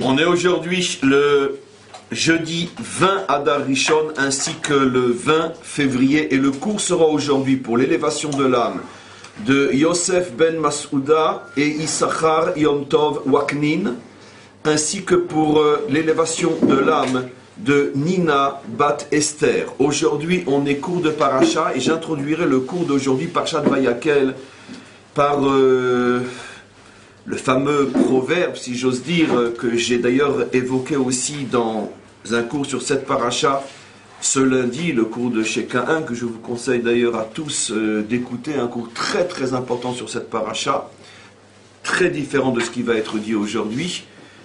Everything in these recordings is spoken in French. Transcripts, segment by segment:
On est aujourd'hui le jeudi 20 Adar Rishon ainsi que le 20 février et le cours sera aujourd'hui pour l'élévation de l'âme de Yosef ben Masouda et Issachar Yom Tov Waknin ainsi que pour l'élévation de l'âme de Nina Bat Esther. Aujourd'hui on est cours de Paracha et j'introduirai le cours d'aujourd'hui Parashat Vayakel par le fameux proverbe, si j'ose dire, que j'ai d'ailleurs évoqué aussi dans un cours sur cette paracha ce lundi, le cours de Sheka 1, que je vous conseille d'ailleurs à tous d'écouter, un cours très très important sur cette paracha, très différent de ce qui va être dit aujourd'hui,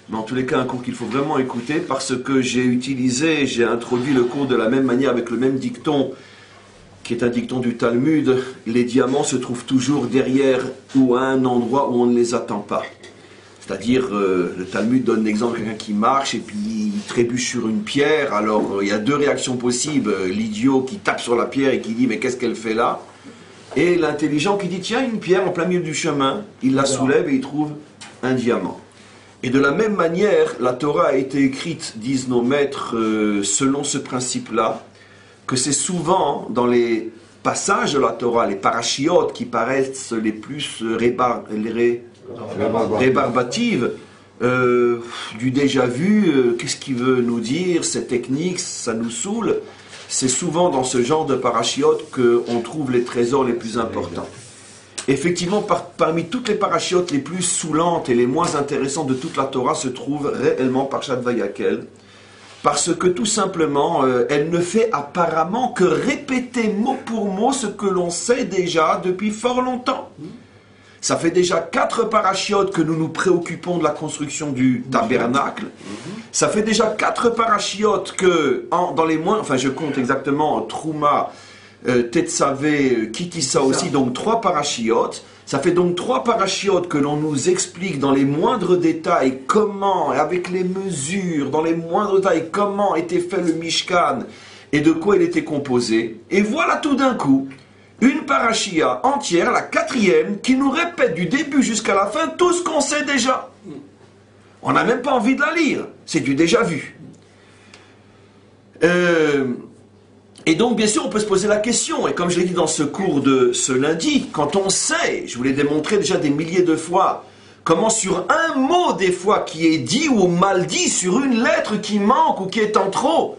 mais en tous les cas un cours qu'il faut vraiment écouter parce que j'ai introduit le cours de la même manière avec le même dicton, qui est un dicton du Talmud, les diamants se trouvent toujours derrière ou à un endroit où on ne les attend pas. C'est-à-dire, le Talmud donne l'exemple de quelqu'un qui marche et puis il trébuche sur une pierre. Alors, il y a deux réactions possibles. L'idiot qui tape sur la pierre et qui dit « mais qu'est-ce qu'elle fait là ?» Et l'intelligent qui dit « tiens, une pierre en plein milieu du chemin ». Il la soulève et il trouve un diamant. Et de la même manière, la Torah a été écrite, disent nos maîtres, selon ce principe-là, que c'est souvent dans les passages de la Torah, les parachiotes qui paraissent les plus rébarbatives, du déjà vu, qu'est-ce qu'il veut nous dire, cette technique, ça nous saoule. C'est souvent dans ce genre de parachiotes qu'on trouve les trésors les plus importants. Effectivement, parmi toutes les parachiotes les plus saoulantes et les moins intéressantes de toute la Torah se trouve réellement Parashat Vayakel. Parce que tout simplement, elle ne fait apparemment que répéter mot pour mot ce que l'on sait déjà depuis fort longtemps. Ça fait déjà 4 parachiotes que nous nous préoccupons de la construction du tabernacle. Ça fait déjà 4 parachiotes que, dans les moins, enfin je compte exactement Trouma, Tetzavé, Kitissa aussi, donc 3 parachiotes. Ça fait donc 3 parachiotes que l'on nous explique dans les moindres détails comment, avec les mesures, dans les moindres détails, comment était fait le Mishkan et de quoi il était composé. Et voilà tout d'un coup, une parachia entière, la 4e, qui nous répète du début jusqu'à la fin tout ce qu'on sait déjà. On n'a même pas envie de la lire, c'est du déjà vu. Et donc, bien sûr, on peut se poser la question, et comme je l'ai dit dans ce cours de ce lundi, quand on sait, je vous l'ai démontré déjà des milliers de fois, comment sur un mot, des fois, qui est dit ou mal dit, sur une lettre qui manque ou qui est en trop,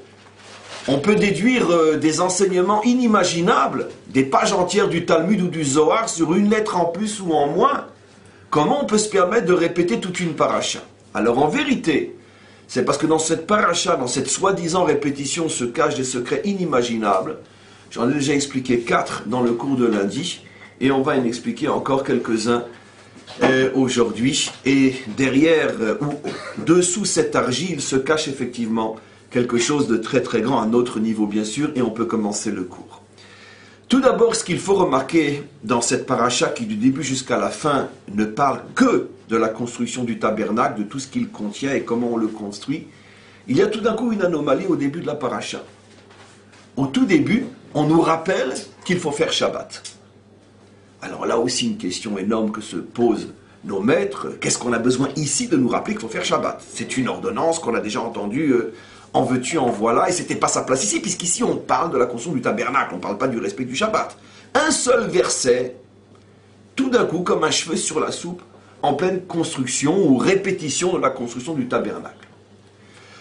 on peut déduire des enseignements inimaginables, des pages entières du Talmud ou du Zohar sur une lettre en plus ou en moins. Comment on peut se permettre de répéter toute une paracha? Alors, en vérité, c'est parce que dans cette paracha, dans cette soi-disant répétition, se cachent des secrets inimaginables. J'en ai déjà expliqué 4 dans le cours de lundi, et on va en expliquer encore quelques-uns aujourd'hui. Et derrière, ou dessous cette argile, se cache effectivement quelque chose de très très grand, à notre niveau bien sûr, et on peut commencer le cours. Tout d'abord, ce qu'il faut remarquer dans cette paracha qui du début jusqu'à la fin ne parle que de la construction du tabernacle, de tout ce qu'il contient et comment on le construit, il y a tout d'un coup une anomalie au début de la paracha. Au tout début, on nous rappelle qu'il faut faire Shabbat. Alors là aussi une question énorme que se posent nos maîtres, qu'est-ce qu'on a besoin ici de nous rappeler qu'il faut faire Shabbat? C'est une ordonnance qu'on a déjà entendue, en veux-tu, en voilà, et c'était pas sa place ici, puisqu'ici on parle de la construction du tabernacle, on ne parle pas du respect du Shabbat. Un seul verset, tout d'un coup, comme un cheveu sur la soupe, en pleine construction ou répétition de la construction du tabernacle.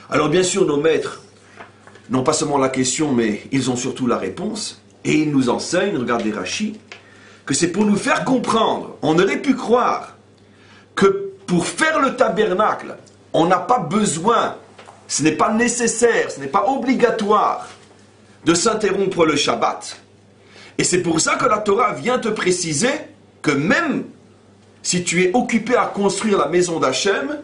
Alors bien sûr, nos maîtres n'ont pas seulement la question, mais ils ont surtout la réponse, et ils nous enseignent, regardez Rashi, que c'est pour nous faire comprendre, on aurait pu croire que pour faire le tabernacle, on n'a pas besoin, ce n'est pas nécessaire, ce n'est pas obligatoire de s'interrompre le Shabbat. Et c'est pour ça que la Torah vient te préciser que même si tu es occupé à construire la maison d'Hachem,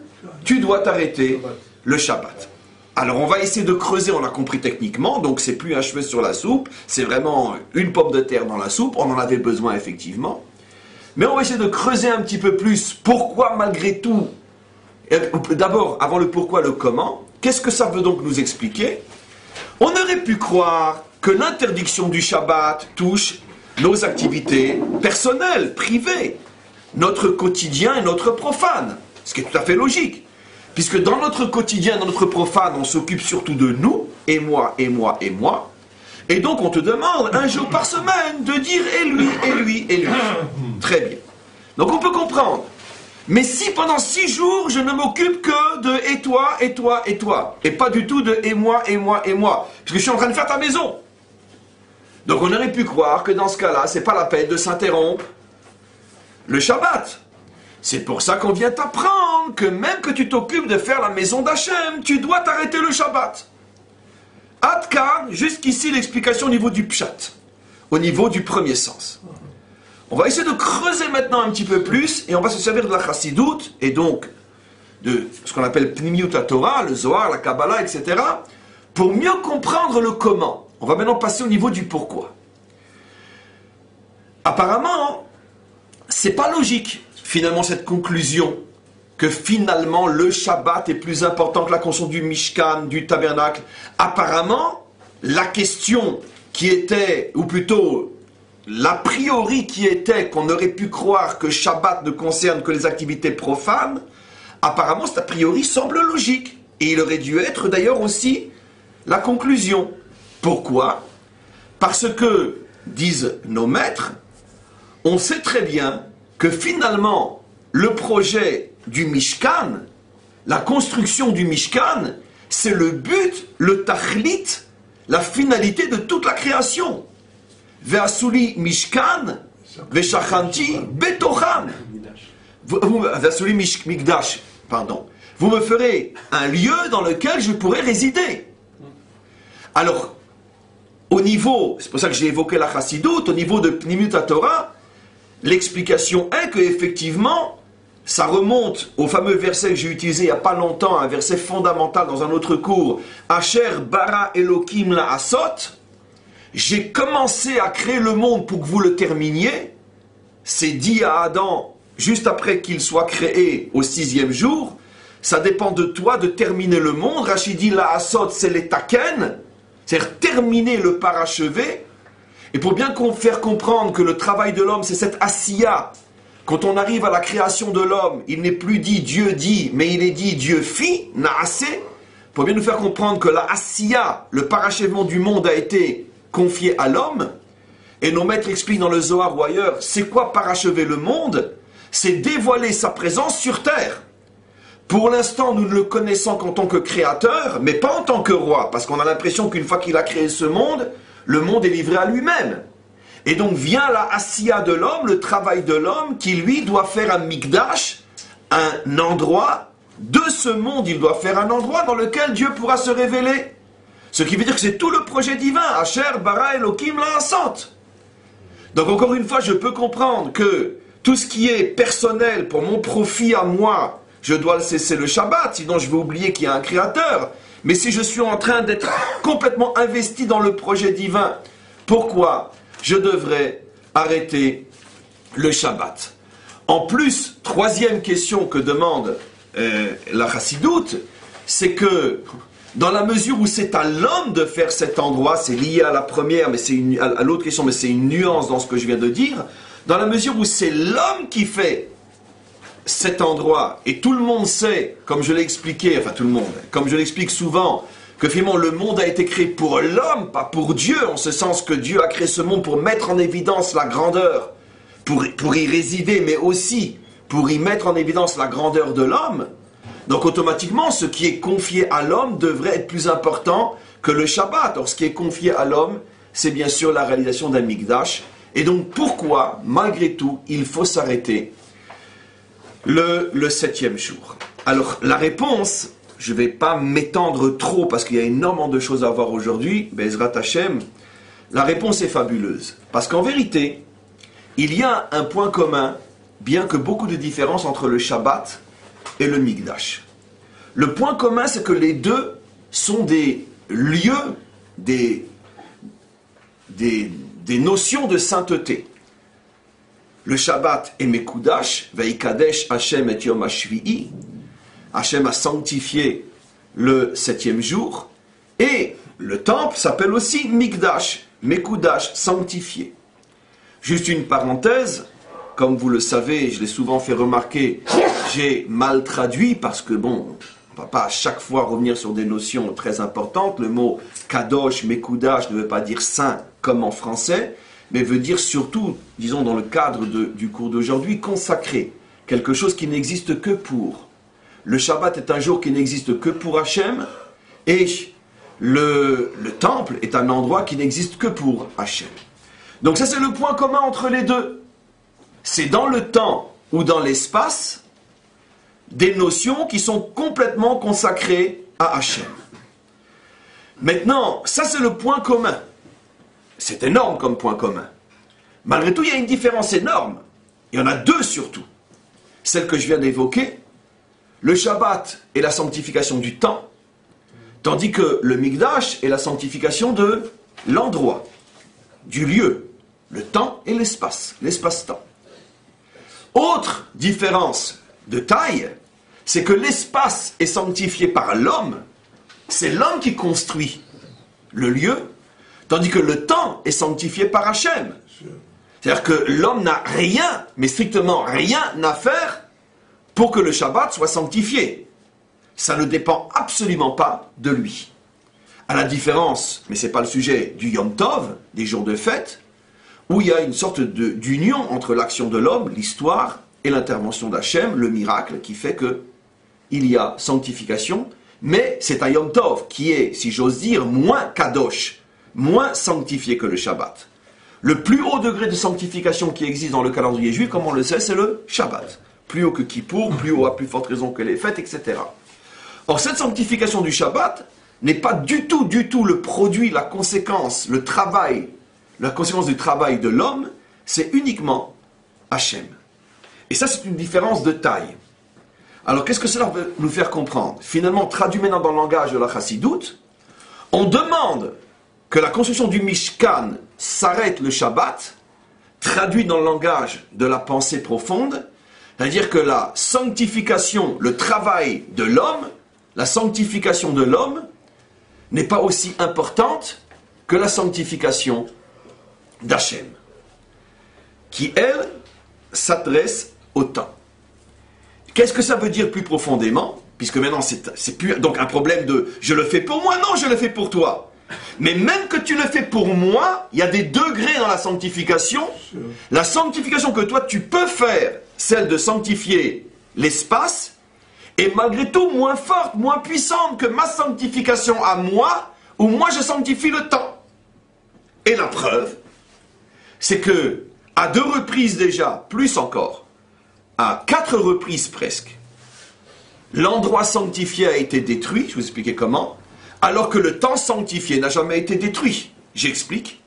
tu dois t'arrêter le Shabbat. Alors on va essayer de creuser, on a compris techniquement, donc c'est plus un cheveu sur la soupe, c'est vraiment une pomme de terre dans la soupe, on en avait besoin effectivement. Mais on va essayer de creuser un petit peu plus, pourquoi malgré tout, d'abord avant le pourquoi, le comment, qu'est-ce que ça veut donc nous expliquer? On aurait pu croire que l'interdiction du Shabbat touche nos activités personnelles, privées, notre quotidien et notre profane, ce qui est tout à fait logique. puisque dans notre quotidien, dans notre profane, on s'occupe surtout de nous, et moi, et moi, et moi, et donc on te demande un jour par semaine de dire et lui, et lui, et lui. Très bien. Donc on peut comprendre. Mais si pendant 6 jours, je ne m'occupe que de et toi, et toi, et toi, et pas du tout de et moi, et moi, et moi, parce que je suis en train de faire ta maison. Donc on aurait pu croire que dans ce cas-là, c'est pas la peine de s'interrompre le Shabbat. C'est pour ça qu'on vient t'apprendre que même que tu t'occupes de faire la maison d'Hachem, tu dois t'arrêter le Shabbat. Adkan, jusqu'ici l'explication au niveau du pshat, au niveau du premier sens. On va essayer de creuser maintenant un petit peu plus et on va se servir de la chassidoute et donc de ce qu'on appelle Pnimiut Torah, le Zohar, la Kabbalah, etc. pour mieux comprendre le comment. On va maintenant passer au niveau du pourquoi. Apparemment, c'est pas logique finalement cette conclusion que finalement le Shabbat est plus important que la construction du Mishkan, du tabernacle. Apparemment, la question qui était, ou plutôt l'a priori qui était qu'on aurait pu croire que Shabbat ne concerne que les activités profanes, apparemment cet a priori semble logique. Et il aurait dû être d'ailleurs aussi la conclusion. Pourquoi? Parce que, disent nos maîtres, on sait très bien que finalement le projet du Mishkan, la construction du Mishkan, c'est le but, le tachlit, la finalité de toute la création. Ve'asuli Mishkan, ve'shachanti betocham. Ve'asuli Mikdash, pardon. Vous me ferez un lieu dans lequel je pourrai résider. Alors, au niveau, c'est pour ça que j'ai évoqué la chassidoute, au niveau de Pnimiut Torah, l'explication est que effectivement, ça remonte au fameux verset que j'ai utilisé il n'y a pas longtemps, un verset fondamental dans un autre cours, Asher bara Elokim la asot. J'ai commencé à créer le monde pour que vous le terminiez. C'est dit à Adam, juste après qu'il soit créé au 6e jour. Ça dépend de toi de terminer le monde. Rachid dit la asot, c'est les taken, c'est-à-dire terminer le parachevé. Et pour bien faire comprendre que le travail de l'homme, c'est cette asiya. Quand on arrive à la création de l'homme, il n'est plus dit, mais il est dit Dieu fit, naasé. Pour bien nous faire comprendre que la asiya, le parachèvement du monde a été confié à l'homme, et nos maîtres expliquent dans le Zohar ou ailleurs, c'est quoi parachever le monde? C'est dévoiler sa présence sur terre. Pour l'instant, nous ne le connaissons qu'en tant que créateur, mais pas en tant que roi, parce qu'on a l'impression qu'une fois qu'il a créé ce monde, le monde est livré à lui-même. Et donc vient la asiya de l'homme, le travail de l'homme, qui lui doit faire un mikdash, un endroit, de ce monde, il doit faire un endroit dans lequel Dieu pourra se révéler. Ce qui veut dire que c'est tout le projet divin. Asher bara Elokim la'asot. Donc encore une fois, je peux comprendre que tout ce qui est personnel pour mon profit à moi, je dois le cesser le Shabbat, sinon je vais oublier qu'il y a un créateur. Mais si je suis en train d'être complètement investi dans le projet divin, pourquoi je devrais arrêter le Shabbat? En plus, troisième question que demande la chassidoute, c'est que dans la mesure où c'est à l'homme de faire cet endroit, c'est lié à la première, mais c'est à l'autre question, mais c'est une nuance dans ce que je viens de dire, dans la mesure où c'est l'homme qui fait cet endroit, et tout le monde sait, comme je l'ai expliqué, enfin tout le monde, comme je l'explique souvent, que finalement le monde a été créé pour l'homme, pas pour Dieu, en ce sens que Dieu a créé ce monde pour mettre en évidence la grandeur, pour y résider, mais aussi pour y mettre en évidence la grandeur de l'homme. Donc automatiquement, ce qui est confié à l'homme devrait être plus important que le Shabbat. Or, ce qui est confié à l'homme, c'est bien sûr la réalisation d'un Mikdash. Et donc pourquoi, malgré tout, il faut s'arrêter le 7e jour? Alors, la réponse, je ne vais pas m'étendre trop parce qu'il y a énormément de choses à voir aujourd'hui, Bezrat Hashem. La réponse est fabuleuse. Parce qu'en vérité, il y a un point commun, bien que beaucoup de différences entre le Shabbat et le Mikdash. Le point commun, c'est que les deux sont des lieux, des notions de sainteté. Le Shabbat est Mekudash, Veikadesh Hashem et Yom HaShvi'i. Hashem a sanctifié le 7e jour. Et le temple s'appelle aussi Mikdash, Mekudash, sanctifié. Juste une parenthèse, comme vous le savez, je l'ai souvent fait remarquer, j'ai mal traduit parce que bon, On ne va pas à chaque fois revenir sur des notions très importantes. Le mot kadosh, mekudash ne veut pas dire saint comme en français, mais veut dire surtout, disons dans le cadre du cours d'aujourd'hui, consacré. Quelque chose qui n'existe que pour. Le Shabbat est un jour qui n'existe que pour Hachem, et le temple est un endroit qui n'existe que pour Hachem. Donc ça c'est le point commun entre les deux. C'est dans le temps ou dans l'espace, des notions qui sont complètement consacrées à Hachem. Maintenant, ça c'est le point commun. C'est énorme comme point commun. Malgré tout, il y a une différence énorme. Il y en a deux surtout. Celle que je viens d'évoquer, le Shabbat est la sanctification du temps, tandis que le Mikdash est la sanctification de l'endroit, du lieu, le temps et l'espace, l'espace-temps. Autre différence de taille, c'est que l'espace est sanctifié par l'homme, c'est l'homme qui construit le lieu, tandis que le temps est sanctifié par Hachem. C'est-à-dire que l'homme n'a rien, mais strictement rien à faire pour que le Shabbat soit sanctifié. Ça ne dépend absolument pas de lui. À la différence, mais ce n'est pas le sujet, du Yom Tov, des jours de fête, où il y a une sorte d'union entre l'action de l'homme, l'histoire, et l'intervention d'Hachem, le miracle, qui fait que il y a sanctification, mais c'est un Yom Tov qui est, si j'ose dire, moins kadosh, moins sanctifié que le Shabbat. Le plus haut degré de sanctification qui existe dans le calendrier juif, comme on le sait, c'est le Shabbat. Plus haut que Kippour, plus haut à plus forte raison que les fêtes, etc. Or, cette sanctification du Shabbat n'est pas du tout le produit, la conséquence, le travail, la conséquence du travail de l'homme, c'est uniquement Hachem. Et ça, c'est une différence de taille. Alors, qu'est-ce que cela veut nous faire comprendre? Finalement, traduit maintenant dans le langage de la Chassidoute, on demande que la construction du Mishkan s'arrête le Shabbat, traduit dans le langage de la pensée profonde, c'est-à-dire que la sanctification, le travail de l'homme, la sanctification de l'homme n'est pas aussi importante que la sanctification d'Hachem, qui, elle, s'adresse au temps. Qu'est-ce que ça veut dire plus profondément? Puisque maintenant, c'est plus donc un problème de « je le fais pour moi », non, je le fais pour toi. Mais même que tu le fais pour moi, il y a des degrés dans la sanctification. La sanctification que toi, tu peux faire, celle de sanctifier l'espace, est malgré tout moins forte, moins puissante que ma sanctification à moi, où moi je sanctifie le temps. Et la preuve, c'est que, à 2 reprises déjà, plus encore, à 4 reprises presque, l'endroit sanctifié a été détruit, je vais vous expliquer comment, alors que le temps sanctifié n'a jamais été détruit. J'explique.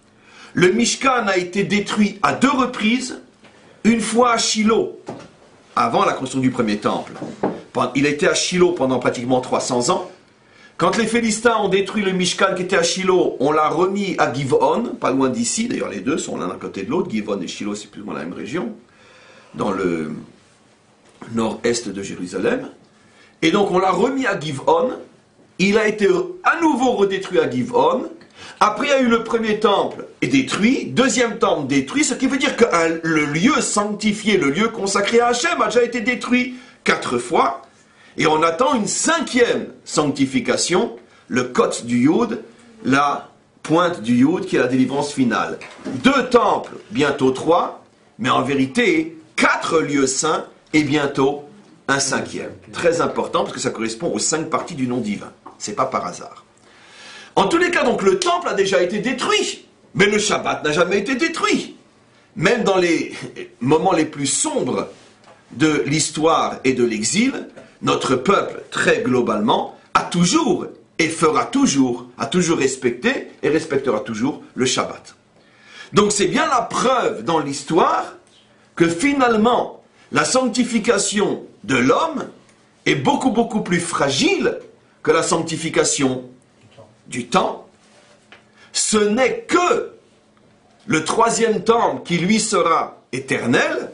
Le Mishkan a été détruit à 2 reprises, une fois à Shiloh, avant la construction du premier temple. Il a été à Shiloh pendant pratiquement 300 ans. Quand les Philistins ont détruit le Mishkan qui était à Shiloh, on l'a remis à Giv'on, pas loin d'ici, d'ailleurs les deux sont l'un à côté de l'autre, Giv'on et Shiloh c'est plus ou moins la même région, dans le nord-est de Jérusalem. Et donc on l'a remis à Giv'on, il a été à nouveau redétruit à Giv'on, après il y a eu le premier temple est détruit, deuxième temple détruit, ce qui veut dire que le lieu sanctifié, le lieu consacré à Hachem a déjà été détruit 4 fois, et on attend une 5e sanctification, le Kot du Yud, la pointe du Yud, qui est la délivrance finale. 2 temples, bientôt 3, mais en vérité, 4 lieux saints, et bientôt un 5e. Très important, parce que ça correspond aux 5 parties du nom divin. C'est pas par hasard. En tous les cas, donc, le temple a déjà été détruit, mais le Shabbat n'a jamais été détruit. Même dans les moments les plus sombres de l'histoire et de l'exil, notre peuple, très globalement, a toujours et fera toujours, a toujours respecté et respectera toujours le Shabbat. Donc c'est bien la preuve dans l'histoire que finalement, la sanctification de l'homme est beaucoup plus fragile que la sanctification du temps. Ce n'est que le 3e temple qui lui sera éternel,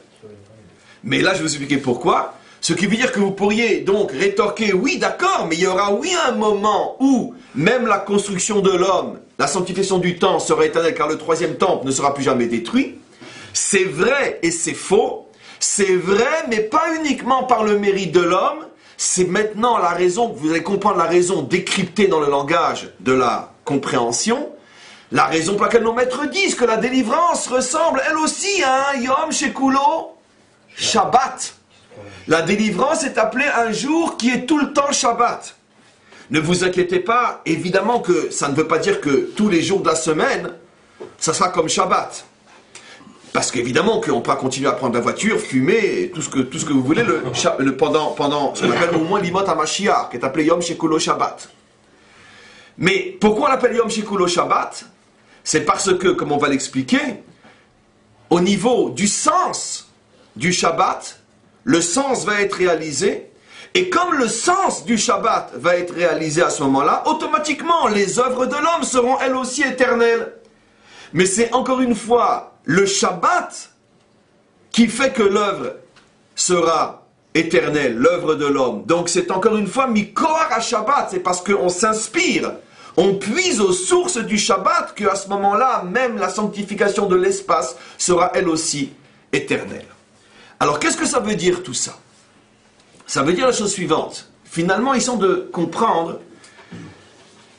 mais là je vais vous expliquer pourquoi. Ce qui veut dire que vous pourriez donc rétorquer, oui d'accord, mais il y aura oui un moment où même la construction de l'homme, la sanctification du temps sera éternelle car le 3e temple ne sera plus jamais détruit. C'est vrai et c'est faux. C'est vrai, mais pas uniquement par le mérite de l'homme, c'est maintenant la raison, vous allez comprendre la raison décryptée dans le langage de la compréhension, la raison pour laquelle nos maîtres disent que la délivrance ressemble elle aussi à un Yom Shekulo Shabbat. La délivrance est appelée un jour qui est tout le temps Shabbat. Ne vous inquiétez pas, évidemment que ça ne veut pas dire que tous les jours de la semaine, ça sera comme Shabbat. Parce qu'évidemment qu'on pourra continuer à prendre la voiture, fumer, tout ce que vous voulez pendant ce qu'on appelle au moins l'Imot HaMashiach, qui est appelé Yom Shekulo Shabbat. Mais pourquoi on l'appelle Yom Shekulo Shabbat? C'est parce que, comme on va l'expliquer, au niveau du sens du Shabbat, le sens va être réalisé, et comme le sens du Shabbat va être réalisé à ce moment-là, automatiquement les œuvres de l'homme seront elles aussi éternelles. Mais c'est encore une fois le Shabbat qui fait que l'œuvre sera éternelle, l'œuvre de l'homme. Donc c'est encore une fois Mikoar à Shabbat, c'est parce qu'on s'inspire, on puise aux sources du Shabbat qu'à ce moment-là, même la sanctification de l'espace sera elle aussi éternelle. Alors qu'est-ce que ça veut dire tout ça? Ça veut dire la chose suivante. Finalement, ils sont de comprendre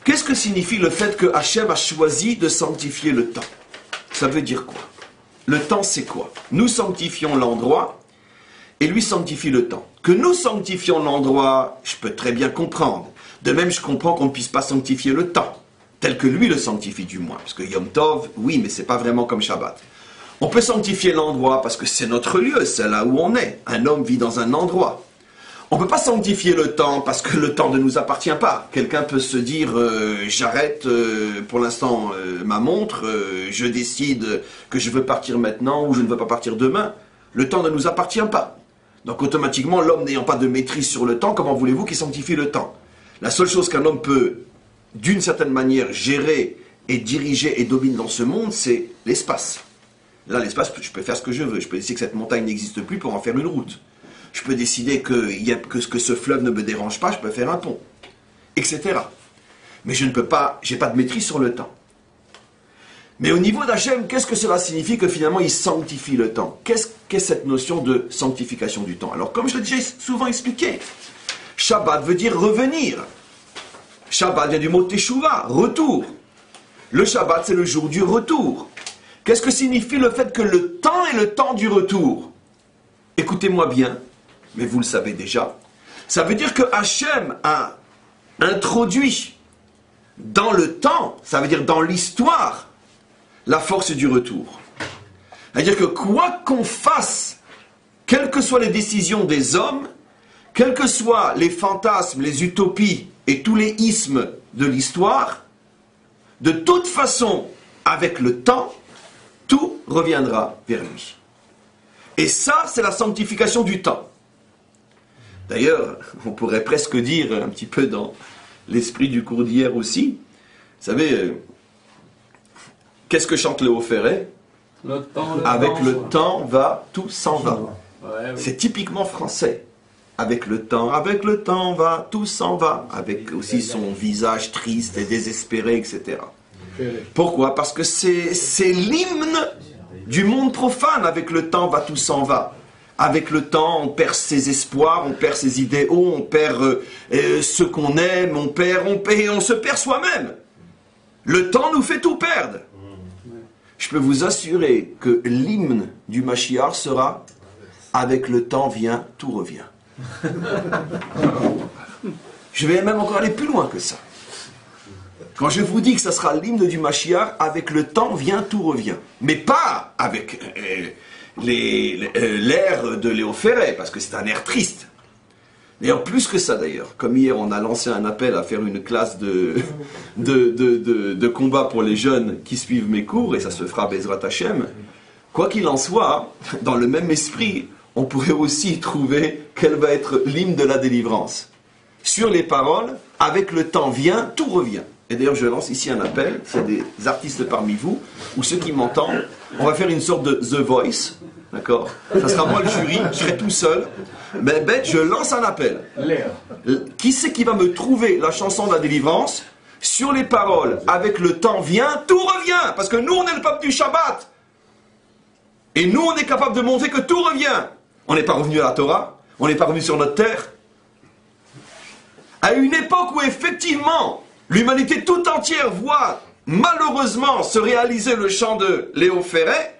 qu'est-ce que signifie le fait que Hachem a choisi de sanctifier le temps. Ça veut dire quoi? Le temps, c'est quoi? Nous sanctifions l'endroit et lui sanctifie le temps. Que nous sanctifions l'endroit, je peux très bien comprendre. De même, je comprends qu'on ne puisse pas sanctifier le temps, tel que lui le sanctifie du moins. Parce que Yom Tov, oui, mais c'est pas vraiment comme Shabbat. On peut sanctifier l'endroit parce que c'est notre lieu, c'est là où on est. Un homme vit dans un endroit. On ne peut pas sanctifier le temps parce que le temps ne nous appartient pas. Quelqu'un peut se dire j'arrête pour l'instant ma montre, je décide que je veux partir maintenant ou je ne veux pas partir demain. Le temps ne nous appartient pas. Donc automatiquement, l'homme n'ayant pas de maîtrise sur le temps, comment voulez-vous qu'il sanctifie le temps? La seule chose qu'un homme peut, d'une certaine manière, gérer et diriger et dominer dans ce monde, c'est l'espace. Là, l'espace, je peux faire ce que je veux. Je peux décider que cette montagne n'existe plus pour en faire une route. Je peux décider que ce fleuve ne me dérange pas, je peux faire un pont, etc. Mais je ne peux pas, j'ai pas de maîtrise sur le temps. Mais au niveau d'Hachem, qu'est-ce que cela signifie que finalement il sanctifie le temps? Qu'est-ce cette notion de sanctification du temps? Alors, comme je l'ai déjà souvent expliqué, Shabbat veut dire revenir. Shabbat vient du mot Teshuvah, retour. Le Shabbat, c'est le jour du retour. Qu'est-ce que signifie le fait que le temps est le temps du retour? Écoutez-moi bien. Mais vous le savez déjà, ça veut dire que Hachem a introduit dans le temps, ça veut dire dans l'histoire, la force du retour. C'est-à-dire que quoi qu'on fasse, quelles que soient les décisions des hommes, quels que soient les fantasmes, les utopies et tous les ismes de l'histoire, de toute façon, avec le temps, tout reviendra vers lui. Et ça, c'est la sanctification du temps. D'ailleurs, on pourrait presque dire, un petit peu dans l'esprit du cours d'hier aussi, vous savez, qu'est-ce que chante Léo Ferré? Avec le temps va, tout s'en va. Ouais, oui. C'est typiquement français. Avec le temps va, tout s'en va. Avec aussi son visage triste et désespéré, etc. Pourquoi? Parce que c'est l'hymne du monde profane. Avec le temps va, tout s'en va. Avec le temps, on perd ses espoirs, on perd ses idéaux, on perd ce qu'on aime, et on se perd soi-même. Le temps nous fait tout perdre. Je peux vous assurer que l'hymne du Mashiach sera « Avec le temps vient, tout revient ». Je vais même encore aller plus loin que ça. Quand je vous dis que ça sera l'hymne du Mashiach, « Avec le temps vient, tout revient ». Mais pas avec... l'air de Léo Ferré, parce que c'est un air triste. D'ailleurs, plus que ça d'ailleurs, comme hier on a lancé un appel à faire une classe de combat pour les jeunes qui suivent mes cours, et ça se fera Bezrat Hashem, quoi qu'il en soit, dans le même esprit, on pourrait aussi trouver quel va être l'hymne de la délivrance. Sur les paroles, avec le temps vient, tout revient. Et d'ailleurs, je lance ici un appel, s'il y a des artistes parmi vous, ou ceux qui m'entendent, on va faire une sorte de The Voice, d'accord? Ça sera moi le jury, je serai tout seul. Mais bête, je lance un appel. Qui c'est qui va me trouver la chanson de la délivrance? Sur les paroles, avec le temps vient, tout revient. Parce que nous, on est le peuple du Shabbat. Et nous, on est capable de montrer que tout revient. On n'est pas revenu à la Torah, on n'est pas revenu sur notre terre. à une époque où effectivement l'humanité tout entière voit malheureusement se réaliser le chant de Léo Ferré,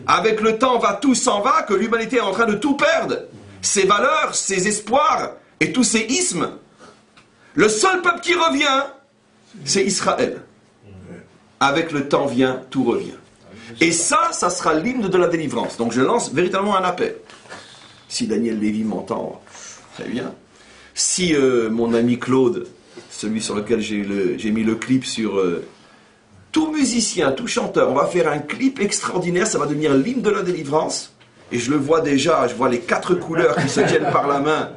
avec le temps tout s'en va, que l'humanité est en train de tout perdre, ses valeurs, ses espoirs et tous ses ismes. Le seul peuple qui revient, c'est Israël. Avec le temps vient, tout revient. Et ça sera l'hymne de la délivrance. Donc je lance véritablement un appel. Si Daniel Lévy m'entend, très bien. Si mon ami Claude, celui sur lequel j'ai mis le clip sur tout musicien, tout chanteur, on va faire un clip extraordinaire, ça va devenir l'hymne de la délivrance. Et je le vois déjà, je vois les 4 couleurs qui se tiennent par la main,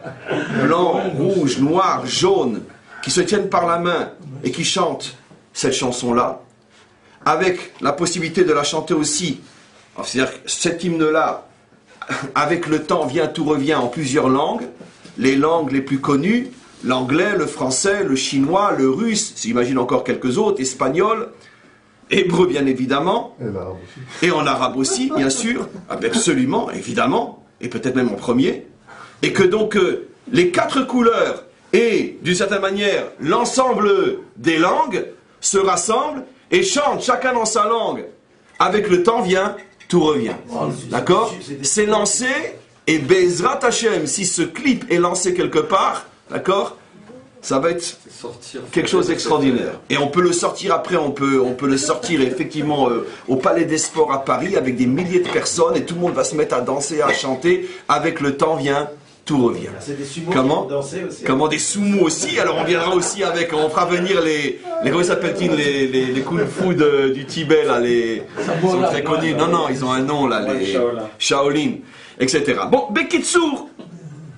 blanc, rouge, noir, jaune, qui se tiennent par la main et qui chantent cette chanson-là, avec la possibilité de la chanter aussi, c'est-à-dire cet hymne-là, avec le temps vient, tout revient en plusieurs langues, les langues les plus connues, l'anglais, le français, le chinois, le russe, j'imagine encore quelques autres, espagnol, hébreu bien évidemment, et en arabe aussi, bien sûr, absolument, évidemment, et peut-être même en premier, et que donc les 4 couleurs et d'une certaine manière l'ensemble des langues se rassemblent et chantent chacun dans sa langue. Avec le temps vient, tout revient. D'accord? C'est lancé, et Bezrat Hashem, si ce clip est lancé quelque part, d'accord, ça va être quelque chose d'extraordinaire. Et on peut le sortir après, on peut le sortir effectivement au Palais des Sports à Paris avec des milliers de personnes et tout le monde va se mettre à danser, à chanter. Avec le temps vient, tout revient. C'est des sumo comment qui vont danser aussi. Comment des sumo aussi. Alors on viendra aussi avec, on fera venir les comment s'appellent-ils, les kung-fu du Tibet là, ils sont très connus. Non, ils ont un nom là, les Shaolin, etc. Bon, Bekitsour,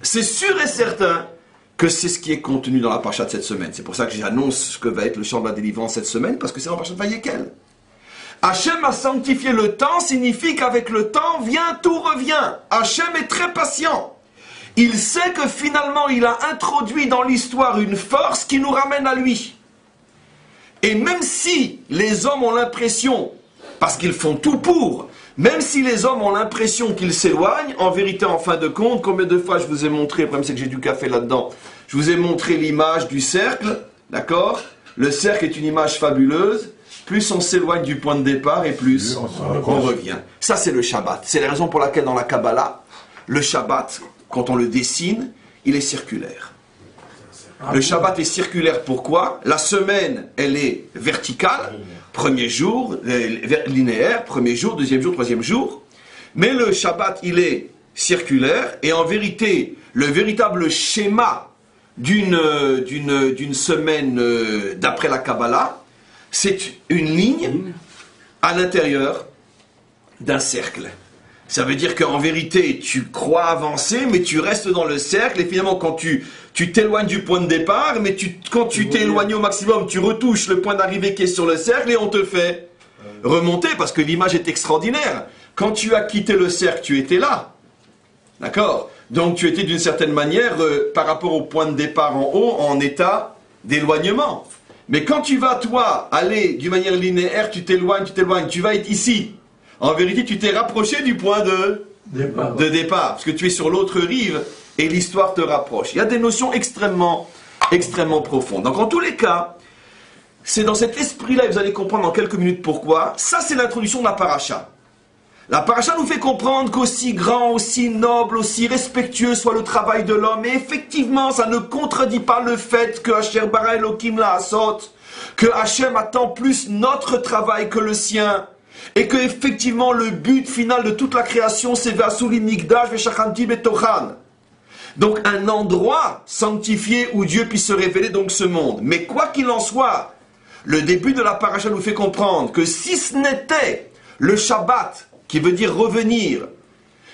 c'est sûr et certain que c'est ce qui est contenu dans la paracha de cette semaine. C'est pour ça que j'annonce ce que va être le chant de la délivrance cette semaine, parce que c'est dans la paracha de Vayekel. Hachem a sanctifié le temps signifie qu'avec le temps vient, tout revient. Hachem est très patient. Il sait que finalement il a introduit dans l'histoire une force qui nous ramène à lui. Et même si les hommes ont l'impression, parce qu'ils font tout pour, même si les hommes ont l'impression qu'ils s'éloignent, en vérité, en fin de compte, combien de fois je vous ai montré, le problème c'est que j'ai du café là-dedans, je vous ai montré l'image du cercle, d'accord? Le cercle est une image fabuleuse, plus on s'éloigne du point de départ et plus on revient. Ça c'est le Shabbat. C'est la raison pour laquelle dans la Kabbalah, le Shabbat, quand on le dessine, il est circulaire. Le Shabbat est circulaire, pourquoi? La semaine, elle est verticale, premier jour, linéaire, premier jour, deuxième jour, troisième jour. Mais le Shabbat, il est circulaire, et en vérité, le véritable schéma d'une semaine d'après la Kabbalah, c'est une ligne à l'intérieur d'un cercle. Ça veut dire qu'en vérité, tu crois avancer, mais tu restes dans le cercle, et finalement, quand tu t'éloignes du point de départ, mais quand tu t'éloignes au maximum, tu retouches le point d'arrivée qui est sur le cercle, et on te fait remonter, parce que l'image est extraordinaire. Quand tu as quitté le cercle, tu étais là. D'accord? Donc tu étais d'une certaine manière, par rapport au point de départ en haut, en état d'éloignement. Mais quand tu vas, toi, aller d'une manière linéaire, tu t'éloignes, tu vas être ici. En vérité, tu t'es rapproché du point de départ, parce que tu es sur l'autre rive et l'histoire te rapproche. Il y a des notions extrêmement profondes. Donc en tous les cas, c'est dans cet esprit-là, et vous allez comprendre dans quelques minutes pourquoi, ça c'est l'introduction de la paracha. La paracha nous fait comprendre qu'aussi grand, aussi noble, aussi respectueux soit le travail de l'homme, et effectivement, ça ne contredit pas le fait que Asher bara Elokim la asot, que Hachem attend plus notre travail que le sien, et que effectivement le but final de toute la création c'est Vasuli Mikdash Veshachanti Betochan. Donc un endroit sanctifié où Dieu puisse se révéler donc ce monde. Mais quoi qu'il en soit, le début de la paracha nous fait comprendre que si ce n'était le Shabbat, qui veut dire revenir,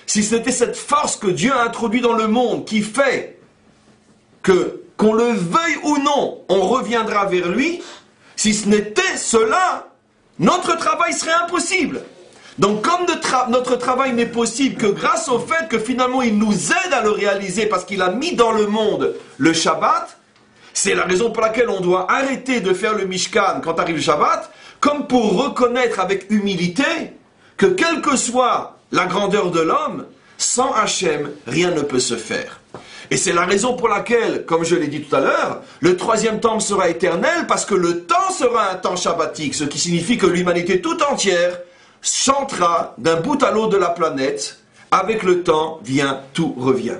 si ce n'était cette force que Dieu a introduite dans le monde qui fait que, qu'on le veuille ou non, on reviendra vers lui, si ce n'était cela, notre travail serait impossible. Donc comme notre travail n'est possible que grâce au fait que finalement il nous aide à le réaliser parce qu'il a mis dans le monde le Shabbat, c'est la raison pour laquelle on doit arrêter de faire le Mishkan quand arrive le Shabbat, comme pour reconnaître avec humilité que quelle que soit la grandeur de l'homme, sans Hachem, rien ne peut se faire. Et c'est la raison pour laquelle, comme je l'ai dit tout à l'heure, le troisième temple sera éternel, parce que le temps sera un temps shabbatique, ce qui signifie que l'humanité tout entière chantera d'un bout à l'autre de la planète. Avec le temps vient, tout revient.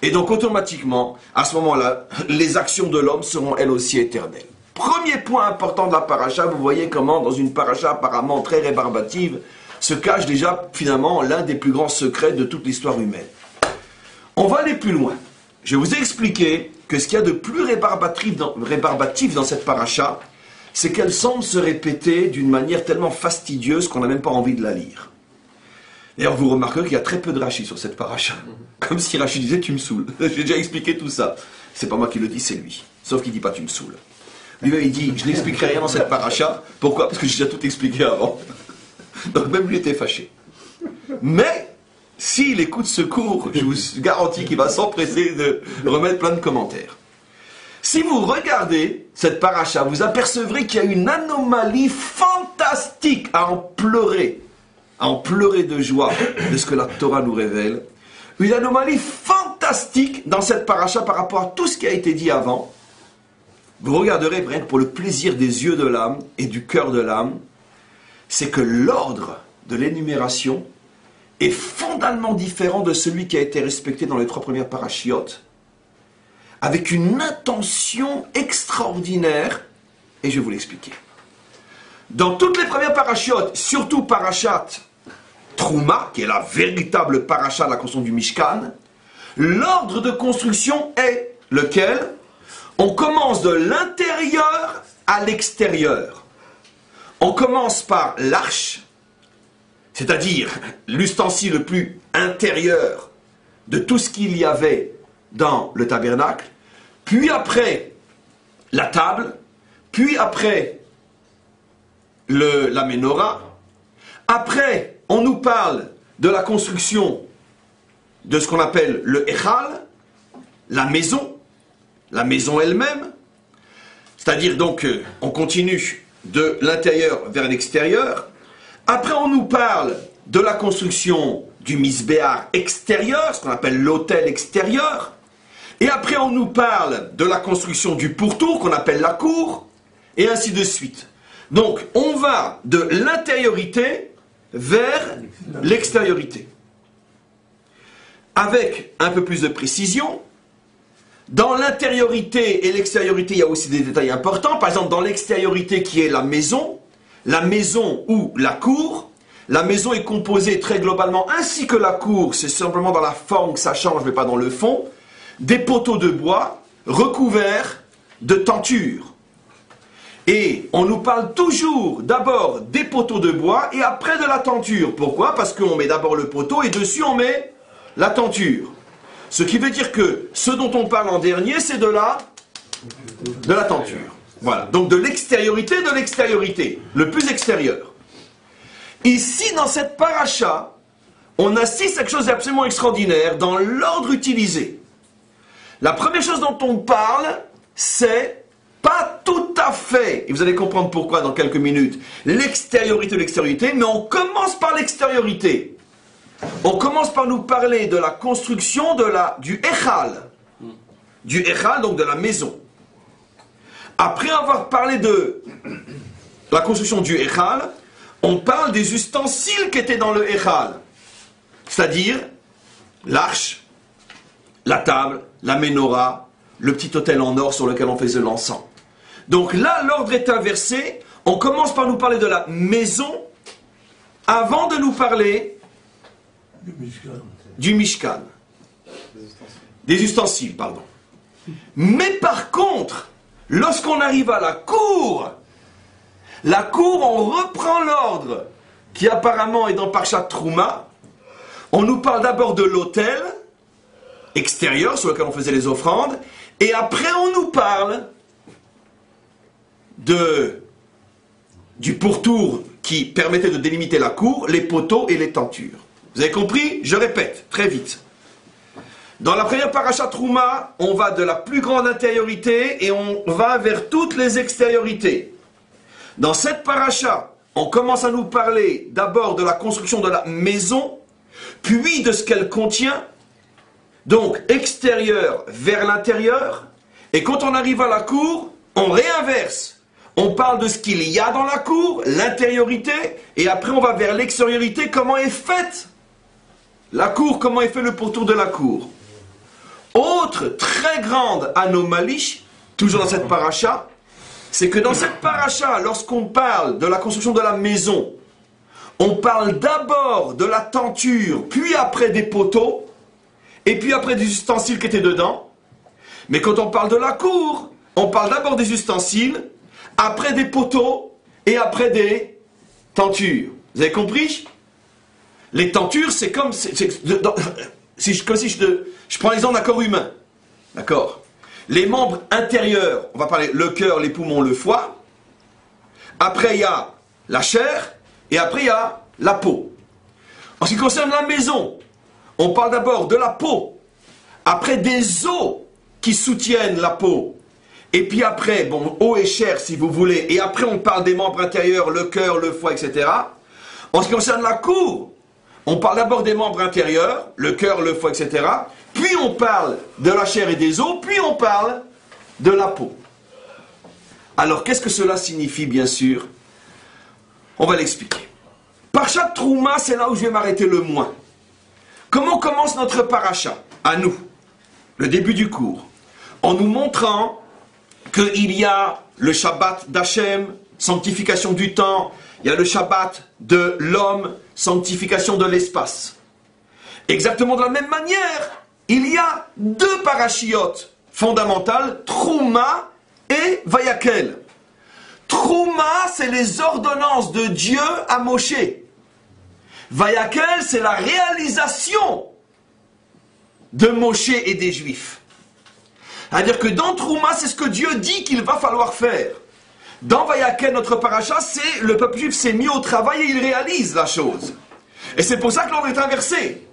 Et donc automatiquement, à ce moment-là, les actions de l'homme seront elles aussi éternelles. Premier point important de la paracha, vous voyez comment dans une paracha apparemment très rébarbative se cache déjà finalement l'un des plus grands secrets de toute l'histoire humaine. On va aller plus loin. Je vais vous expliquer que ce qu'il y a de plus rébarbatif dans cette paracha, c'est qu'elle semble se répéter d'une manière tellement fastidieuse qu'on n'a même pas envie de la lire. D'ailleurs, vous remarquerez qu'il y a très peu de Rashi sur cette paracha. Comme si Rashi disait « tu me saoules ». J'ai déjà expliqué tout ça. C'est pas moi qui le dis, c'est lui. Sauf qu'il ne dit pas « tu me saoules ». Lui, il dit « je n'expliquerai rien dans cette paracha ». Pourquoi? Parce que j'ai déjà tout expliqué avant. Donc même lui était fâché. Mais, s'il écoute ce cours, je vous garantis qu'il va s'empresser de remettre plein de commentaires. Si vous regardez cette paracha, vous apercevrez qu'il y a une anomalie fantastique à en pleurer de joie de ce que la Torah nous révèle. Une anomalie fantastique dans cette paracha par rapport à tout ce qui a été dit avant. Vous regarderez, rien que pour le plaisir des yeux de l'âme et du cœur de l'âme, c'est que l'ordre de l'énumération est fondamentalement différent de celui qui a été respecté dans les 3 premières parachiotes, avec une intention extraordinaire, et je vais vous l'expliquer. Dans toutes les premières parachiotes, surtout parachat Trouma, qui est la véritable paracha de la construction du Mishkan, l'ordre de construction est lequel? On commence de l'intérieur à l'extérieur. On commence par l'arche, c'est-à-dire l'ustensile le plus intérieur de tout ce qu'il y avait dans le tabernacle, puis après la table, puis après la menorah. Après, on nous parle de la construction de ce qu'on appelle le Echal, la maison elle-même. C'est-à-dire donc, on continue de l'intérieur vers l'extérieur. Après, on nous parle de la construction du Misbéar extérieur, ce qu'on appelle l'autel extérieur. Et après, on nous parle de la construction du pourtour, qu'on appelle la cour, et ainsi de suite. Donc, on va de l'intériorité vers l'extériorité. Avec un peu plus de précision, dans l'intériorité et l'extériorité, il y a aussi des détails importants. Par exemple, dans l'extériorité qui est la maison ou la cour, la maison est composée très globalement, ainsi que la cour, c'est simplement dans la forme que ça change, mais pas dans le fond, des poteaux de bois recouverts de tentures. Et on nous parle toujours d'abord des poteaux de bois et après de la tenture. Pourquoi? Parce qu'on met d'abord le poteau et dessus on met la tenture. Ce qui veut dire que ce dont on parle en dernier, c'est de la tenture. Voilà, donc de l'extériorité, le plus extérieur. Ici, dans cette paracha, on assiste à quelque chose d'absolument extraordinaire dans l'ordre utilisé. La première chose dont on parle, c'est pas tout à fait, et vous allez comprendre pourquoi dans quelques minutes, l'extériorité, mais on commence par l'extériorité. On commence par nous parler de la construction du Echal. Du Echal, donc de la maison. Après avoir parlé de la construction du Echal, on parle des ustensiles qui étaient dans le Echal. C'est-à-dire l'arche, la table, la menorah, le petit autel en or sur lequel on faisait l'encens. Donc là, l'ordre est inversé. On commence par nous parler de la maison avant de nous parler du Mishkan. Des ustensiles, pardon. Mais par contre, lorsqu'on arrive à la cour, on reprend l'ordre qui apparemment est dans Parashat Trouma. On nous parle d'abord de l'autel extérieur sur lequel on faisait les offrandes, et après on nous parle du pourtour qui permettait de délimiter la cour, les poteaux et les tentures. Vous avez compris? Je répète, très vite. Dans la première parasha Trouma, on va de la plus grande intériorité et on va vers toutes les extériorités. Dans cette parasha, on commence à nous parler d'abord de la construction de la maison, puis de ce qu'elle contient, Donc, extérieur vers l'intérieur. Et quand on arrive à la cour, on réinverse. On parle de ce qu'il y a dans la cour, l'intériorité, et après on va vers l'extériorité, comment est faite la cour, comment est fait le pourtour de la cour. Autre très grande anomalie, toujours dans cette paracha, c'est que dans cette paracha, lorsqu'on parle de la construction de la maison, on parle d'abord de la tenture, puis après des poteaux, et puis après des ustensiles qui étaient dedans. Mais quand on parle de la cour, on parle d'abord des ustensiles, après des poteaux, et après des tentures. Vous avez compris? Les tentures, c'est comme... Je prends l'exemple d'un corps humain. D'accord? Les membres intérieurs, on va parler le cœur, les poumons, le foie. Après, il y a la chair. Et après, il y a la peau. En ce qui concerne la maison, on parle d'abord de la peau. Après, des os qui soutiennent la peau. Et puis après, bon, eau et chair, si vous voulez. Et après, on parle des membres intérieurs, le cœur, le foie, etc. En ce qui concerne la cour, on parle d'abord des membres intérieurs, le cœur, le foie, etc. Puis on parle de la chair et des os, puis on parle de la peau. Alors, qu'est-ce que cela signifie, bien sûr? On va l'expliquer. Parashat Trouma, c'est là où je vais m'arrêter le moins. Comment commence notre paracha? À nous, le début du cours, en nous montrant qu'il y a le Shabbat d'Hachem, sanctification du temps, il y a le Shabbat de l'homme, sanctification de l'espace. Exactement de la même manière, il y a deux parachiotes fondamentales, Trouma et Vayakel. Trouma, c'est les ordonnances de Dieu à Moshe. Vayakel, c'est la réalisation de Moshe et des Juifs. C'est-à-dire que dans Trouma, c'est ce que Dieu dit qu'il va falloir faire. Dans Vayakel, notre paracha, c'est le peuple juif s'est mis au travail et il réalise la chose. Et c'est pour ça que l'ordre est inversé.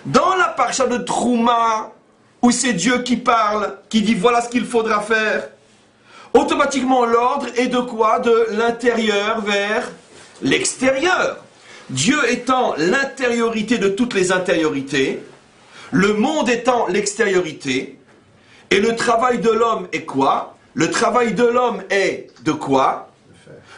Dans la paracha de Trouma, où c'est Dieu qui parle, qui dit voilà ce qu'il faudra faire, automatiquement l'ordre est de quoi? De l'intérieur vers l'extérieur. Dieu étant l'intériorité de toutes les intériorités, le monde étant l'extériorité, et le travail de l'homme est quoi? Le travail de l'homme est de quoi?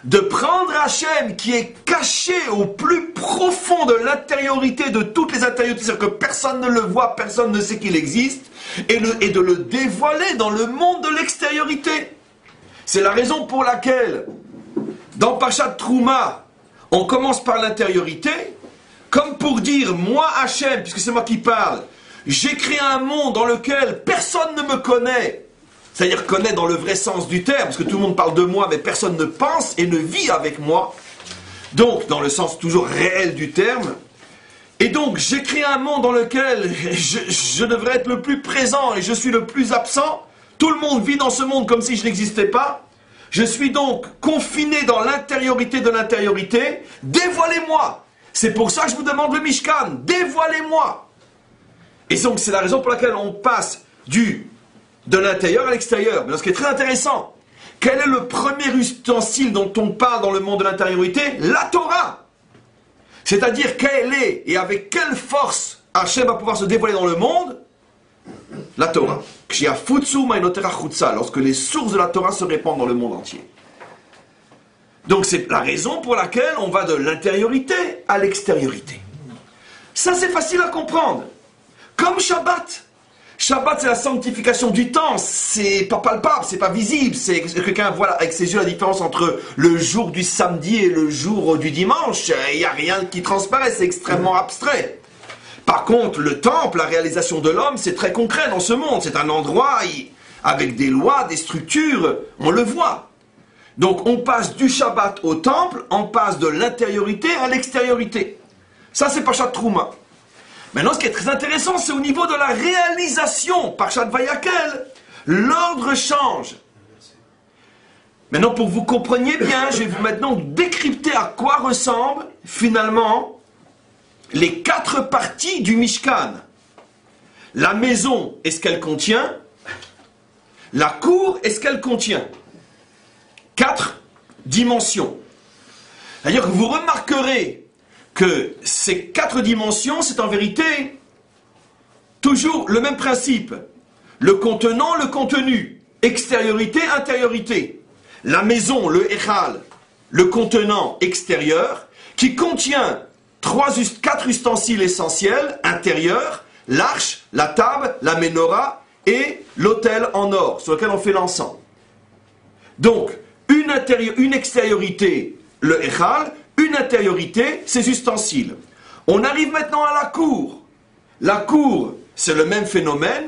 De prendre Hachem qui est caché au plus profond de l'intériorité de toutes les intériorités, c'est-à-dire que personne ne le voit, personne ne sait qu'il existe, et de le dévoiler dans le monde de l'extériorité. C'est la raison pour laquelle, dans Parashat Trouma, on commence par l'intériorité, comme pour dire, moi Hachem, puisque c'est moi qui parle, j'ai créé un monde dans lequel personne ne me connaît, c'est-à-dire connaît dans le vrai sens du terme, parce que tout le monde parle de moi, mais personne ne pense et ne vit avec moi. Donc, dans le sens toujours réel du terme. Et donc, j'ai créé un monde dans lequel je devrais être le plus présent et je suis le plus absent. Tout le monde vit dans ce monde comme si je n'existais pas. Je suis donc confiné dans l'intériorité de l'intériorité. Dévoilez-moi. C'est pour ça que je vous demande le Mishkan. Dévoilez-moi. Et donc, c'est la raison pour laquelle on passe de l'intérieur à l'extérieur. Mais ce qui est très intéressant, quel est le premier ustensile dont on parle dans le monde de l'intériorité? La Torah. C'est-à-dire quelle est et avec quelle force Hachem va pouvoir se dévoiler dans le monde? La Torah. Lorsque les sources de la Torah se répandent dans le monde entier. Donc c'est la raison pour laquelle on va de l'intériorité à l'extériorité. Ça c'est facile à comprendre. Comme Shabbat. Shabbat, c'est la sanctification du temps, c'est pas palpable, c'est pas visible, c'est que quelqu'un voit avec ses yeux la différence entre le jour du samedi et le jour du dimanche, il n'y a rien qui transparaît, c'est extrêmement abstrait. Par contre, le temple, la réalisation de l'homme, c'est très concret dans ce monde, c'est un endroit avec des lois, des structures, on le voit. Donc on passe du Shabbat au temple, on passe de l'intériorité à l'extériorité. Ça c'est Parashat Trouma. Maintenant, ce qui est très intéressant, c'est au niveau de la réalisation. Parashat Vayakel, l'ordre change. Maintenant, pour que vous compreniez bien, je vais vous maintenant décrypter à quoi ressemblent, finalement, les 4 parties du Mishkan. La maison est ce qu'elle contient. La cour est ce qu'elle contient. 4 dimensions. C'est-à-dire que vous remarquerez que ces 4 dimensions, c'est en vérité Toujours le même principe. Le contenant, le contenu. Extériorité, intériorité. La maison, le Echal, le contenant extérieur, qui contient 4 ustensiles essentiels intérieurs, l'arche, la table, la menorah et l'autel en or sur lequel on fait l'encens. Donc, une extériorité, le Echal, une intériorité, ses ustensiles. On arrive maintenant à la cour. La cour, c'est le même phénomène.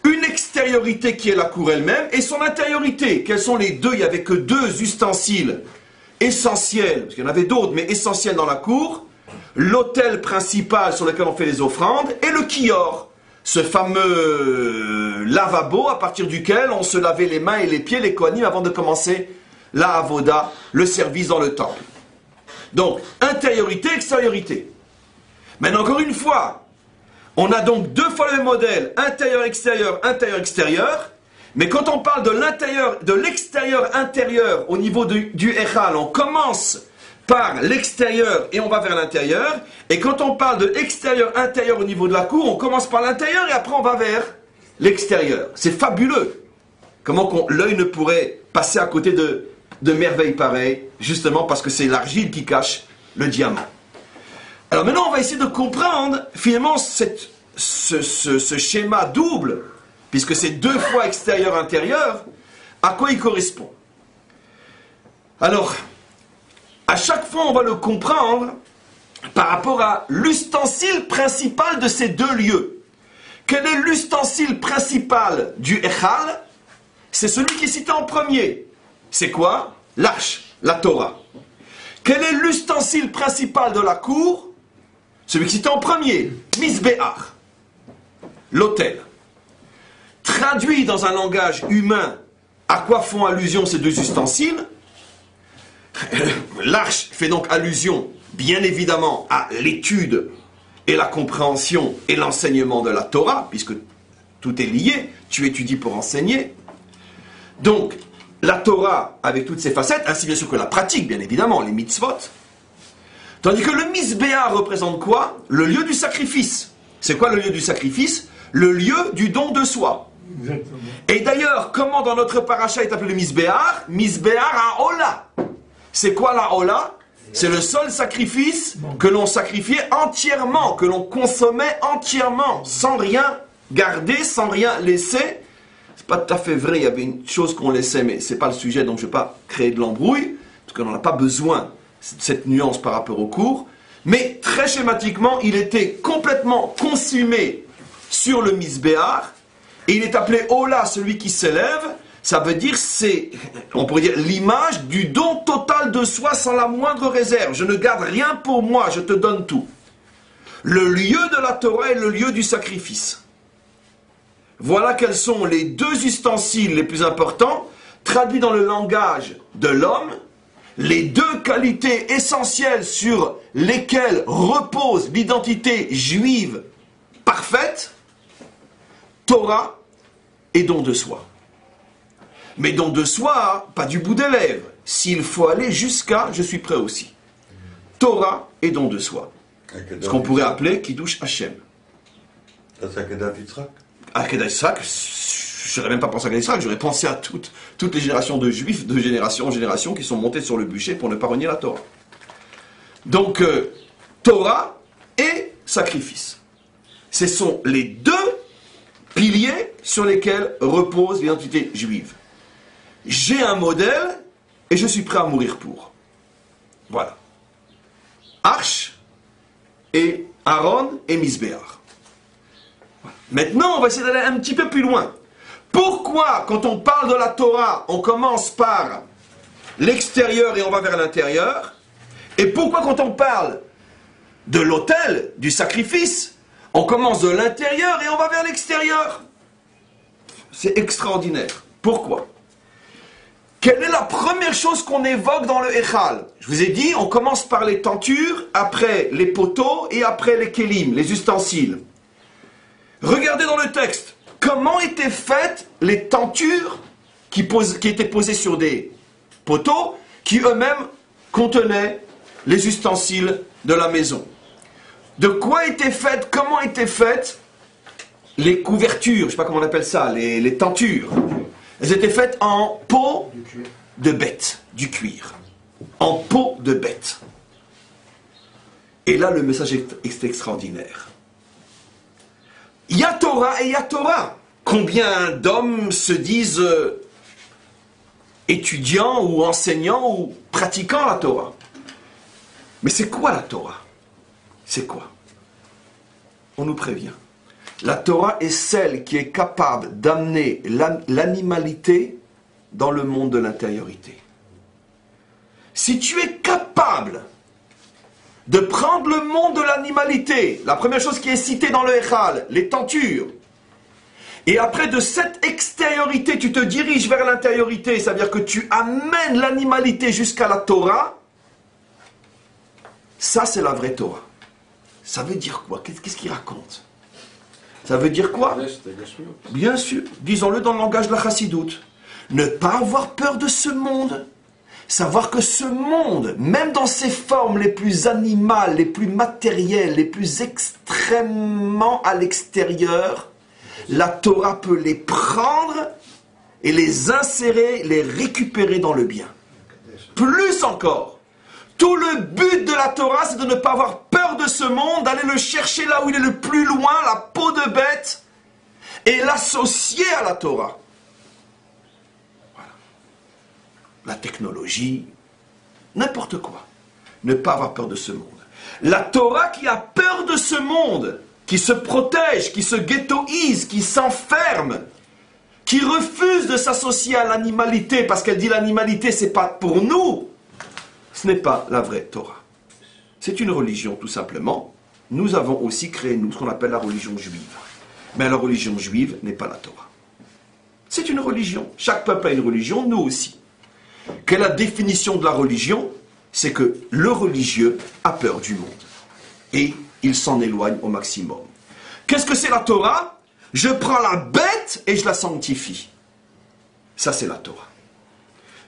Une extériorité qui est la cour elle-même et son intériorité. Quels sont les deux? Il n'y avait que 2 ustensiles essentiels, parce qu'il y en avait d'autres, mais essentiels dans la cour. L'autel principal sur lequel on fait les offrandes et le kior, ce fameux lavabo à partir duquel on se lavait les mains et les pieds, les kohanim, avant de commencer la avoda, le service dans le temple. Donc, intériorité, extériorité. Maintenant, encore une fois, on a donc 2 fois le même modèle, intérieur-extérieur, intérieur-extérieur, mais quand on parle de l'intérieur, de l'extérieur-intérieur au niveau du Echal, on commence par l'extérieur et on va vers l'intérieur, et quand on parle de extérieur-intérieur au niveau de la cour, on commence par l'intérieur et après on va vers l'extérieur. C'est fabuleux. Comment l'œil ne pourrait passer à côté de merveilles pareilles, justement parce que c'est l'argile qui cache le diamant. Alors maintenant, on va essayer de comprendre, finalement, ce schéma double, puisque c'est 2 fois extérieur-intérieur, à quoi il correspond. Alors, à chaque fois, on va le comprendre par rapport à l'ustensile principal de ces 2 lieux. Quel est l'ustensile principal du Echal? C'est celui qui est cité en premier. C'est quoi? L'arche, la Torah. Quel est l'ustensile principal de la cour? Celui qui est cité en premier, Misbéach, l'autel. Traduit dans un langage humain, à quoi font allusion ces 2 ustensiles? L'arche fait donc allusion, bien évidemment, à l'étude et la compréhension et l'enseignement de la Torah, puisque tout est lié, tu étudies pour enseigner. Donc, la Torah avec toutes ses facettes, ainsi bien sûr que la pratique, bien évidemment, les mitzvot. Tandis que le Misbéa représente quoi? Le lieu du sacrifice. C'est quoi le lieu du sacrifice? Le lieu du don de soi. Exactement. Et d'ailleurs, comment dans notre paracha est appelé le Misbéa? Misbéa Haola. C'est quoi la Haola? C'est le seul sacrifice que l'on sacrifiait entièrement, que l'on consommait entièrement, sans rien garder, sans rien laisser. C'est pas tout à fait vrai, il y avait une chose qu'on laissait, mais c'est pas le sujet, donc je ne vais pas créer de l'embrouille, parce qu'on n'en a pas besoin, cette nuance par rapport au cours. Mais très schématiquement, il était complètement consumé sur le Misbéar, et il est appelé Ola, celui qui s'élève. Ça veut dire, on pourrait dire, l'image du don total de soi sans la moindre réserve. Je ne garde rien pour moi, je te donne tout. Le lieu de la Torah est le lieu du sacrifice. Voilà quels sont les 2 ustensiles les plus importants, traduits dans le langage de l'homme, les 2 qualités essentielles sur lesquelles repose l'identité juive parfaite, Torah et don de soi. Mais don de soi, pas du bout des lèvres. S'il faut aller jusqu'à, je suis prêt aussi. Torah et don de soi. Ce qu'on pourrait appeler Kiddush Hashem. C'est Akedat Yitzhak. Akedat Yitzhak, je n'aurais même pas pensé à Akedat Yitzhak, j'aurais pensé à toutes les générations de juifs, de génération en génération, qui sont montés sur le bûcher pour ne pas renier la Torah. Donc, Torah et sacrifice. Ce sont les 2 piliers sur lesquels repose l'identité juive. J'ai un modèle et je suis prêt à mourir pour. Voilà. Arche et Aaron et Misbéar. Voilà. Maintenant, on va essayer d'aller un petit peu plus loin. Pourquoi, quand on parle de la Torah, on commence par l'extérieur et on va vers l'intérieur? Et pourquoi, quand on parle de l'autel, du sacrifice, on commence de l'intérieur et on va vers l'extérieur? C'est extraordinaire. Pourquoi? Quelle est la première chose qu'on évoque dans le Echal? Je vous ai dit, on commence par les tentures, après les poteaux et après les kélim, les ustensiles. Regardez dans le texte, comment étaient faites les tentures qui étaient posées sur des poteaux qui eux-mêmes contenaient les ustensiles de la maison. De quoi étaient faites, comment étaient faites les couvertures, je ne sais pas comment on appelle ça, les tentures, elles étaient faites en peau de bête, du cuir. En peau de bête. Et là, le message est extraordinaire. Il y a Torah et il y a Torah. Combien d'hommes se disent étudiants ou enseignants ou pratiquant la Torah? Mais c'est quoi la Torah? C'est quoi? On nous prévient. La Torah est celle qui est capable d'amener l'animalité dans le monde de l'intériorité. Si tu es capable de prendre le monde de l'animalité, la première chose qui est citée dans le Echal, les tentures, et après de cette extériorité, tu te diriges vers l'intériorité, c'est-à-dire que tu amènes l'animalité jusqu'à la Torah, ça c'est la vraie Torah. Ça veut dire quoi? Qu'est-ce qu'il raconte? Ça veut dire quoi? Bien sûr, disons-le dans le langage de la chassidoute. Ne pas avoir peur de ce monde. Savoir que ce monde, même dans ses formes les plus animales, les plus matérielles, les plus extrêmement à l'extérieur, la Torah peut les prendre et les insérer, les récupérer dans le bien. Plus encore, tout le but de la Torah, c'est de ne pas avoir peur de ce monde, d'aller le chercher là où il est le plus loin, la peau de bête, et l'associer à la Torah. La technologie, n'importe quoi. Ne pas avoir peur de ce monde. La Torah qui a peur de ce monde, qui se protège, qui se ghettoise, qui s'enferme, qui refuse de s'associer à l'animalité parce qu'elle dit l'animalité c'est pas pour nous, ce n'est pas la vraie Torah. C'est une religion tout simplement. Nous avons aussi créé nous ce qu'on appelle la religion juive. Mais la religion juive n'est pas la Torah. C'est une religion. Chaque peuple a une religion, nous aussi. Quelle est la définition de la religion? C'est que le religieux a peur du monde. Et il s'en éloigne au maximum. Qu'est-ce que c'est la Torah? Je prends la bête et je la sanctifie. Ça c'est la Torah.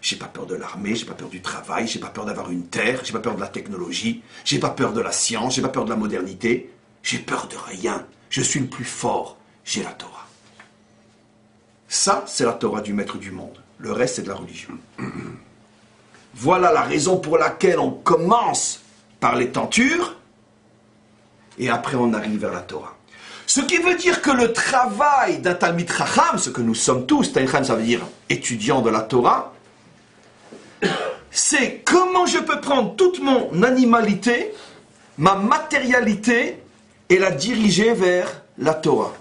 J'ai pas peur de l'armée, j'ai pas peur du travail, j'ai pas peur d'avoir une terre, j'ai pas peur de la technologie, j'ai pas peur de la science, j'ai pas peur de la modernité. J'ai peur de rien. Je suis le plus fort. J'ai la Torah. Ça, c'est la Torah du maître du monde. Le reste, c'est de la religion. Voilà la raison pour laquelle on commence par les tentures et après on arrive vers la Torah. Ce qui veut dire que le travail d'un Talmid Chacham, ce que nous sommes tous, Talmid Chacham, ça veut dire étudiant de la Torah, c'est comment je peux prendre toute mon animalité, ma matérialité et la diriger vers la Torah.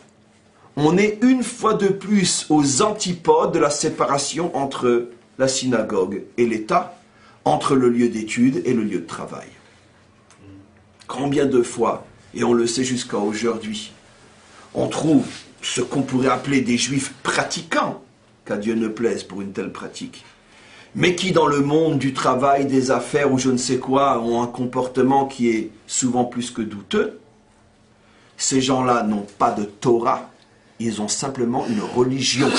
On est une fois de plus aux antipodes de la séparation entre la synagogue et l'État, entre le lieu d'étude et le lieu de travail. Combien de fois, et on le sait jusqu'à aujourd'hui, on trouve ce qu'on pourrait appeler des juifs pratiquants, qu'à Dieu ne plaise pour une telle pratique, mais qui dans le monde du travail, des affaires ou je ne sais quoi, ont un comportement qui est souvent plus que douteux. Ces gens-là n'ont pas de Torah, ils ont simplement une religion.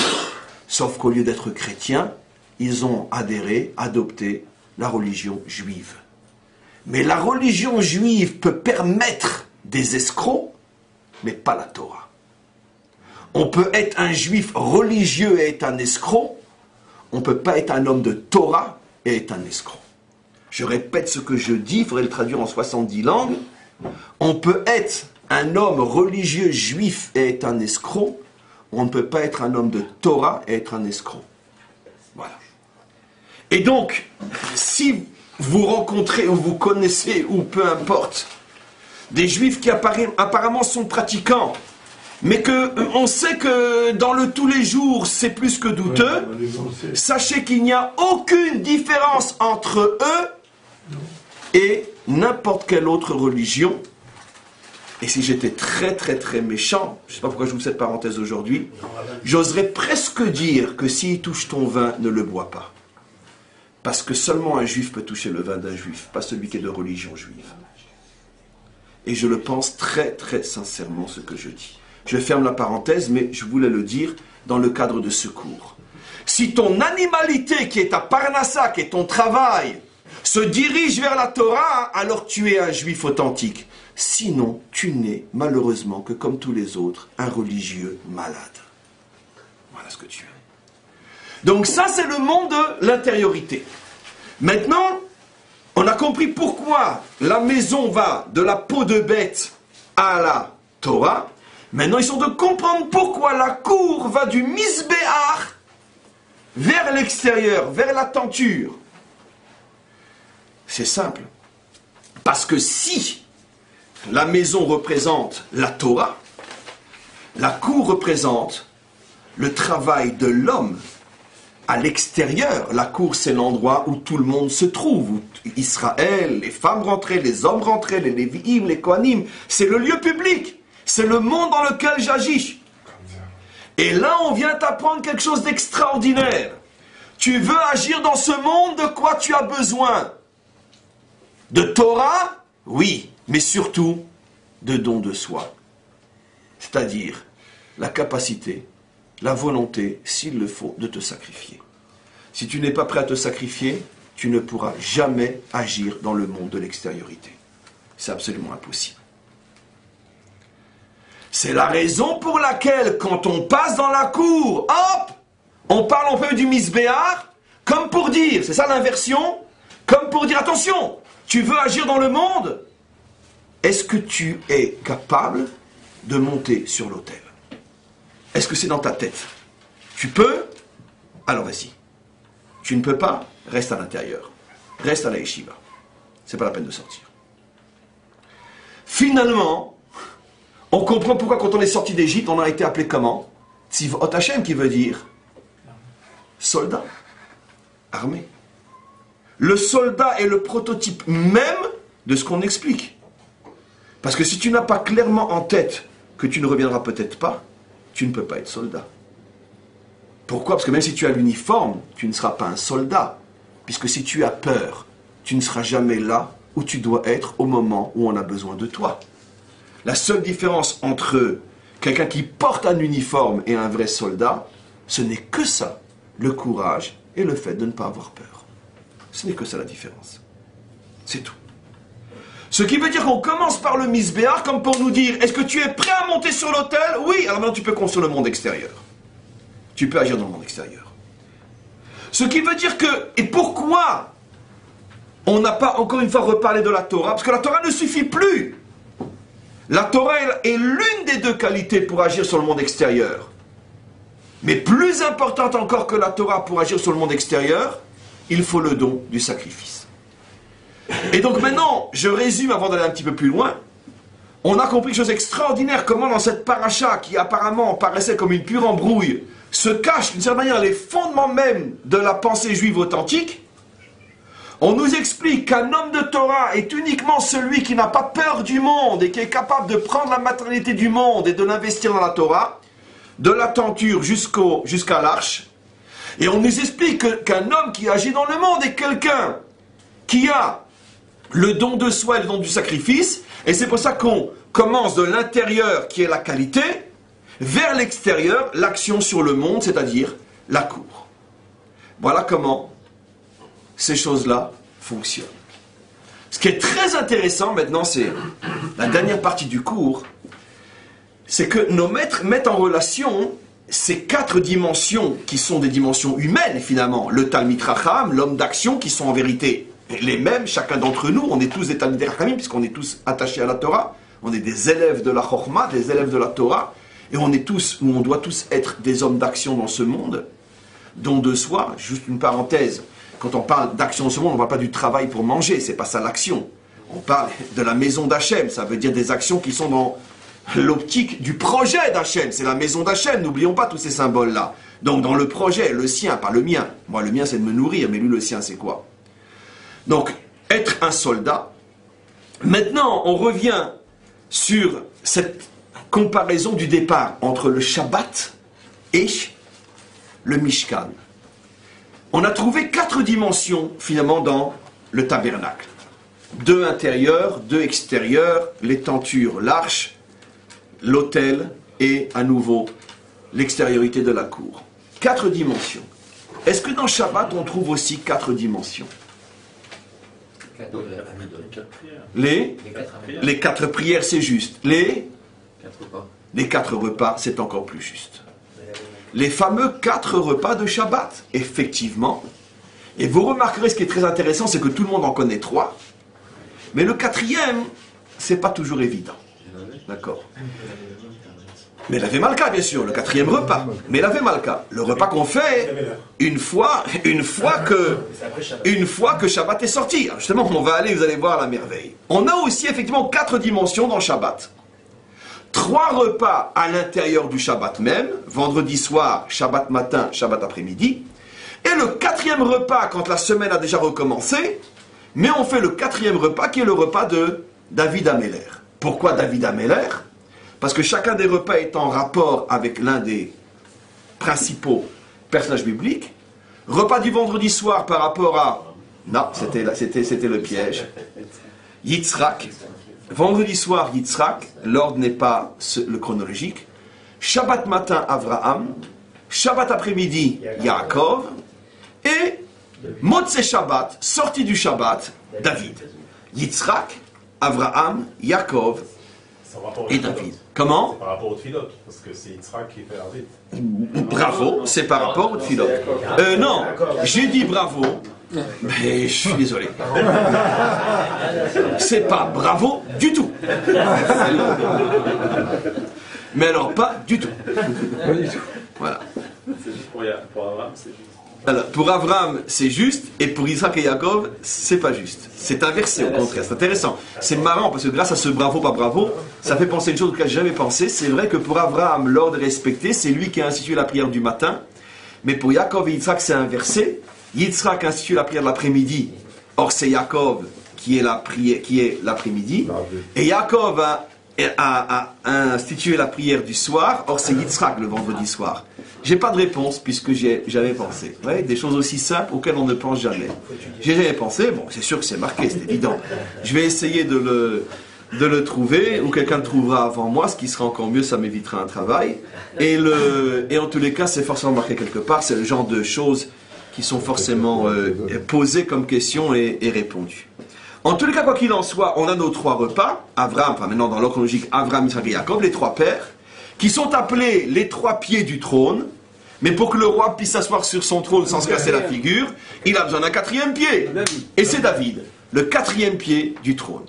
Sauf qu'au lieu d'être chrétiens, ils ont adopté la religion juive. Mais la religion juive peut permettre des escrocs, mais pas la Torah. On peut être un juif religieux et être un escroc, on ne peut pas être un homme de Torah et être un escroc. Je répète ce que je dis, il faudrait le traduire en 70 langues. On peut être un homme religieux juif et être un escroc, on ne peut pas être un homme de Torah et être un escroc. Voilà. Et donc, si vous rencontrez ou vous connaissez, ou peu importe, des juifs qui apparemment sont pratiquants, mais on sait que dans le tous les jours, c'est plus que douteux, sachez qu'il n'y a aucune différence entre eux et n'importe quelle autre religion. Et si j'étais très très très méchant, je ne sais pas pourquoi je vous fais cette parenthèse aujourd'hui, j'oserais presque dire que s'il touche ton vin, ne le bois pas. Parce que seulement un juif peut toucher le vin d'un juif, pas celui qui est de religion juive. Et je le pense très très sincèrement ce que je dis. Je ferme la parenthèse, mais je voulais le dire dans le cadre de ce cours. Si ton animalité qui est ta parnassa, qui est ton travail, se dirige vers la Torah, alors tu es un juif authentique. Sinon, tu n'es malheureusement que comme tous les autres, un religieux malade. Voilà ce que tu es. Donc ça, c'est le monde de l'intériorité. Maintenant, on a compris pourquoi la maison va de la peau de bête à la Torah. Maintenant, ils sont de comprendre pourquoi la cour va du misbéar vers l'extérieur, vers la tenture. C'est simple. Parce que si la maison représente la Torah, la cour représente le travail de l'homme à l'extérieur. La cour, c'est l'endroit où tout le monde se trouve. Où Israël, les femmes rentraient, les hommes rentraient, les Lévi'im, les Kohanim. C'est le lieu public. C'est le monde dans lequel j'agis. Et là, on vient t'apprendre quelque chose d'extraordinaire. Tu veux agir dans ce monde, de quoi tu as besoin? De Torah? Oui, mais surtout de don de soi. C'est-à-dire la capacité, la volonté, s'il le faut, de te sacrifier. Si tu n'es pas prêt à te sacrifier, tu ne pourras jamais agir dans le monde de l'extériorité. C'est absolument impossible. C'est la raison pour laquelle, quand on passe dans la cour, hop, on parle un peu du misbéar, comme pour dire, c'est ça l'inversion, comme pour dire, attention, tu veux agir dans le monde? Est-ce que tu es capable de monter sur l'autel? Est-ce que c'est dans ta tête? Tu peux? Alors vas-y. Tu ne peux pas? Reste à l'intérieur. Reste à la yeshiva. C'est pas la peine de sortir. Finalement, on comprend pourquoi quand on est sorti d'Égypte, on a été appelé comment? Tzivot Hashem, qui veut dire soldat, armée. Le soldat est le prototype même de ce qu'on explique. Parce que si tu n'as pas clairement en tête que tu ne reviendras peut-être pas, tu ne peux pas être soldat. Pourquoi? Parce que même si tu as l'uniforme, tu ne seras pas un soldat. Puisque si tu as peur, tu ne seras jamais là où tu dois être au moment où on a besoin de toi. La seule différence entre quelqu'un qui porte un uniforme et un vrai soldat, ce n'est que ça, le courage et le fait de ne pas avoir peur. Ce n'est que ça la différence. C'est tout. Ce qui veut dire qu'on commence par le misbéar comme pour nous dire, est-ce que tu es prêt à monter sur l'autel? Oui, alors maintenant tu peux construire le monde extérieur. Tu peux agir dans le monde extérieur. Ce qui veut dire que, et pourquoi on n'a pas encore une fois reparlé de la Torah? Parce que la Torah ne suffit plus. La Torah est l'une des deux qualités pour agir sur le monde extérieur. Mais plus importante encore que la Torah pour agir sur le monde extérieur, il faut le don du sacrifice. Et donc maintenant, je résume avant d'aller un petit peu plus loin. On a compris quelque chose d'extraordinaire, comment dans cette paracha qui apparemment paraissait comme une pure embrouille, se cachent d'une certaine manière les fondements même de la pensée juive authentique. On nous explique qu'un homme de Torah est uniquement celui qui n'a pas peur du monde et qui est capable de prendre la matérialité du monde et de l'investir dans la Torah, de la tenture jusqu'à l'arche. Et on nous explique qu'un homme qui agit dans le monde est quelqu'un qui a le don de soi et le don du sacrifice. Et c'est pour ça qu'on commence de l'intérieur, qui est la qualité, vers l'extérieur, l'action sur le monde, c'est-à-dire la cour. Voilà comment ces choses-là fonctionnent. Ce qui est très intéressant maintenant, c'est la dernière partie du cours, c'est que nos maîtres mettent en relation ces 4 dimensions qui sont des dimensions humaines finalement. Le Talmid Chacham, l'homme d'action, qui sont en vérité les mêmes, chacun d'entre nous. On est tous des Talmid Chachamim puisqu'on est tous attachés à la Torah. On est des élèves de la Chokhmah, des élèves de la Torah. Et on est tous, ou on doit tous être des hommes d'action dans ce monde. Don de soi, juste une parenthèse. Quand on parle d'action dans ce monde, on ne parle pas du travail pour manger, c'est pas ça l'action. On parle de la maison d'Hachem, ça veut dire des actions qui sont dans l'optique du projet d'Hachem. C'est la maison d'Hachem, n'oublions pas tous ces symboles-là. Donc dans le projet, le sien, pas le mien. Moi, le mien, c'est de me nourrir, mais lui, le sien, c'est quoi? Donc, être un soldat. Maintenant, on revient sur cette comparaison du départ entre le Shabbat et le Mishkan. On a trouvé 4 dimensions, finalement, dans le tabernacle. 2 intérieurs, 2 extérieurs, les tentures, l'arche, l'autel et, à nouveau, l'extériorité de la cour. 4 dimensions. Est-ce que dans Shabbat, on trouve aussi 4 dimensions? Les 4 prières, c'est juste. Les 4 repas, c'est encore plus juste. Les fameux 4 repas de Shabbat, effectivement. Et vous remarquerez, ce qui est très intéressant, c'est que tout le monde en connaît 3. Mais le 4e, c'est pas toujours évident. D'accord. Mais il avait Malka, bien sûr, le 4e repas. Mais il avait Malka. Le repas qu'on fait une fois que Shabbat est sorti. Alors justement, on va aller, vous allez voir la merveille. On a aussi effectivement 4 dimensions dans Shabbat. 3 repas à l'intérieur du Shabbat même, vendredi soir, Shabbat matin, Shabbat après-midi. Et le 4e repas quand la semaine a déjà recommencé, mais on fait le 4e repas qui est le repas de David Améler. Pourquoi David Améler? Parce que chacun des repas est en rapport avec l'un des principaux personnages bibliques. Repas du vendredi soir par rapport à... Non, c'était le piège. Yitzhak. Vendredi soir, Yitzhak. L'ordre n'est pas le chronologique. Shabbat matin, Avraham. Shabbat après-midi, Yaakov. Et Motzei Shabbat, sortie du Shabbat, David. Yitzhak, Avraham, Yaakov et David. Comment? C'est par rapport au Tfilot, parce que c'est Yitzhak qui fait l'arbitre. Bravo, c'est par rapport au Tfilot. Non, j'ai dit bravo, mais je suis désolé. C'est pas bravo du tout. Mais alors pas du tout. Voilà. C'est juste pour Abraham, c'est juste. Alors, pour Abraham, c'est juste, et pour Isaac et Yaakov, c'est pas juste. C'est inversé, au contraire. C'est intéressant. C'est marrant, parce que grâce à ce bravo, pas bravo, ça fait penser à une chose auquel j'ai jamais pensé. C'est vrai que pour Abraham, l'ordre est respecté, c'est lui qui a institué la prière du matin. Mais pour Yaakov et Isaac, c'est inversé. Yitzhak a institué la prière de l'après-midi. Or, c'est Yaakov qui est l'après-midi. Et Yaakov a institué la prière du soir. Or, c'est Yitzhak le vendredi soir. J'ai pas de réponse puisque j'y ai jamais pensé. Ouais, des choses aussi simples auxquelles on ne pense jamais. J'ai jamais pensé, bon, c'est sûr que c'est marqué, c'est évident. Je vais essayer de le trouver, ou quelqu'un le trouvera avant moi, ce qui sera encore mieux, ça m'évitera un travail. Et en tous les cas, c'est forcément marqué quelque part, c'est le genre de choses qui sont forcément posées comme questions et répondues. En tous les cas, quoi qu'il en soit, on a nos 3 repas, Abraham, enfin maintenant dans l'ordre chronologique, Abraham, Isaac et Yaakov, les 3 pères, qui sont appelés les 3 pieds du trône, mais pour que le roi puisse s'asseoir sur son trône sans se casser la figure, il a besoin d'un 4e pied. Et c'est David, le 4e pied du trône.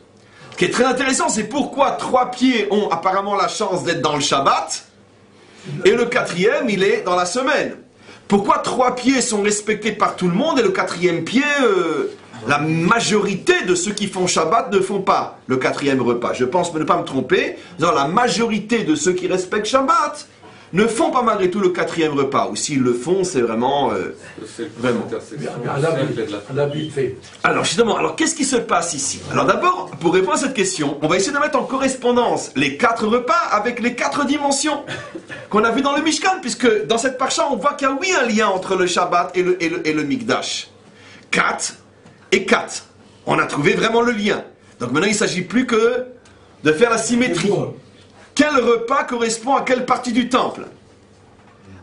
Ce qui est très intéressant, c'est pourquoi 3 pieds ont apparemment la chance d'être dans le Shabbat, et le 4e, il est dans la semaine. Pourquoi 3 pieds sont respectés par tout le monde, et le 4e pied... la majorité de ceux qui font Shabbat ne font pas le 4e repas. Je pense ne pas me tromper. La majorité de ceux qui respectent Shabbat ne font pas malgré tout le 4e repas. Ou s'ils le font, c'est vraiment... vraiment. Alors justement, qu'est-ce qui se passe ici? Alors d'abord, pour répondre à cette question, on va essayer de mettre en correspondance les 4 repas avec les 4 dimensions qu'on a vues dans le Mishkan, puisque dans cette parcha, on voit qu'il y a oui un lien entre le Shabbat et le Mikdash. 4 et 4. On a trouvé vraiment le lien. Donc maintenant, il ne s'agit plus que de faire la symétrie. Quel repas correspond à quelle partie du temple?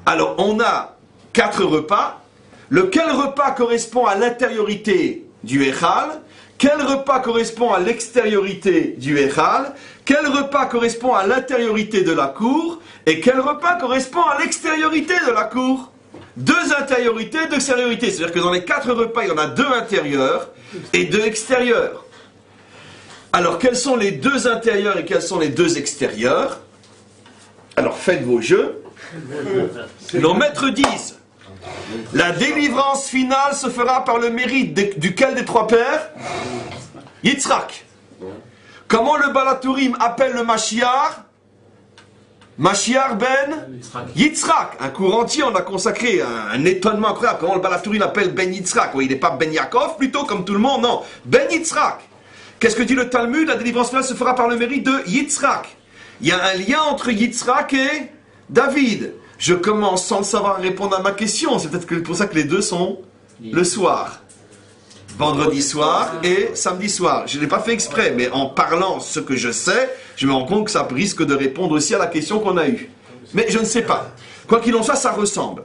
Alors, on a 4 repas. Lequel repas correspond à l'intériorité du Echal? Quel repas correspond à l'extériorité du Echal? Quel repas correspond à l'intériorité de la cour? Et quel repas correspond à l'extériorité de la cour? 2 intériorités, 2 extériorités. C'est-à-dire que dans les 4 repas, il y en a 2 intérieurs et 2 extérieurs. Alors, quels sont les 2 intérieurs et quels sont les 2 extérieurs? Alors, faites vos jeux. Nos maîtres disent, la délivrance finale se fera par le mérite duquel des 3 pères? Yitzhak. Comment le Balatourim appelle le Mashiach? Mashiach ben Yitzhak. Un cours entier, on a consacré un étonnement incroyable. Comment le Balatourim appelle Ben Yitzhak? Il n'est pas Ben Yaakov plutôt comme tout le monde, non. Ben Yitzhak. Qu'est-ce que dit le Talmud? La délivrance finale se fera par le mérite de Yitzhak. Il y a un lien entre Yitzhak et David. Je commence sans le savoir répondre à ma question. C'est peut-être pour ça que les 2 sont le soir. Vendredi soir et samedi soir. Je ne l'ai pas fait exprès, mais en parlant ce que je sais, je me rends compte que ça risque de répondre aussi à la question qu'on a eue. Mais je ne sais pas. Quoi qu'il en soit, ça ressemble.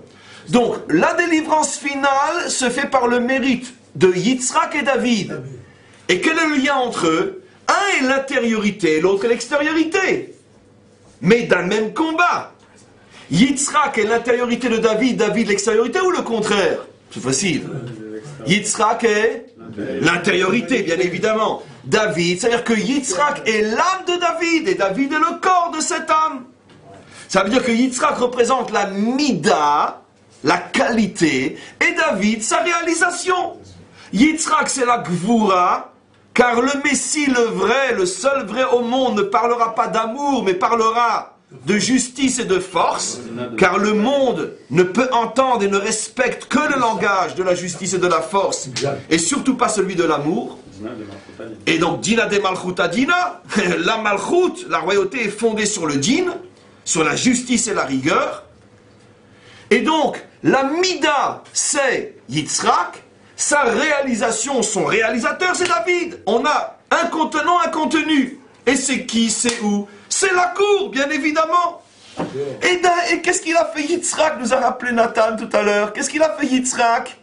Donc, la délivrance finale se fait par le mérite de Yitzhak et David. Et quel est le lien entre eux? Un est l'intériorité, l'autre est l'extériorité. Mais d'un même combat. Yitzhak est l'intériorité de David, David l'extériorité ou le contraire? C'est facile. Yitzhak est l'intériorité, bien évidemment. David, c'est-à-dire que Yitzhak est l'âme de David, et David est le corps de cette âme. Ça veut dire que Yitzhak représente la mida, la qualité, et David, sa réalisation. Yitzhak, c'est la gvura, car le Messie, le vrai, le seul vrai au monde, ne parlera pas d'amour, mais parlera de justice et de force, car le monde ne peut entendre et ne respecte que le langage de la justice et de la force, et surtout pas celui de l'amour. Et donc, Dina de Malchuta Dina, la Malchut, la royauté est fondée sur le din, sur la justice et la rigueur. Et donc, la Mida, c'est Yitzhak, sa réalisation, son réalisateur, c'est David. On a un contenant, un contenu. Et c'est qui, c'est où? C'est la cour, bien évidemment. Et qu'est-ce qu'il a fait Yitzhak, nous a rappelé Nathan tout à l'heure. Qu'est-ce qu'il a fait Yitzhak?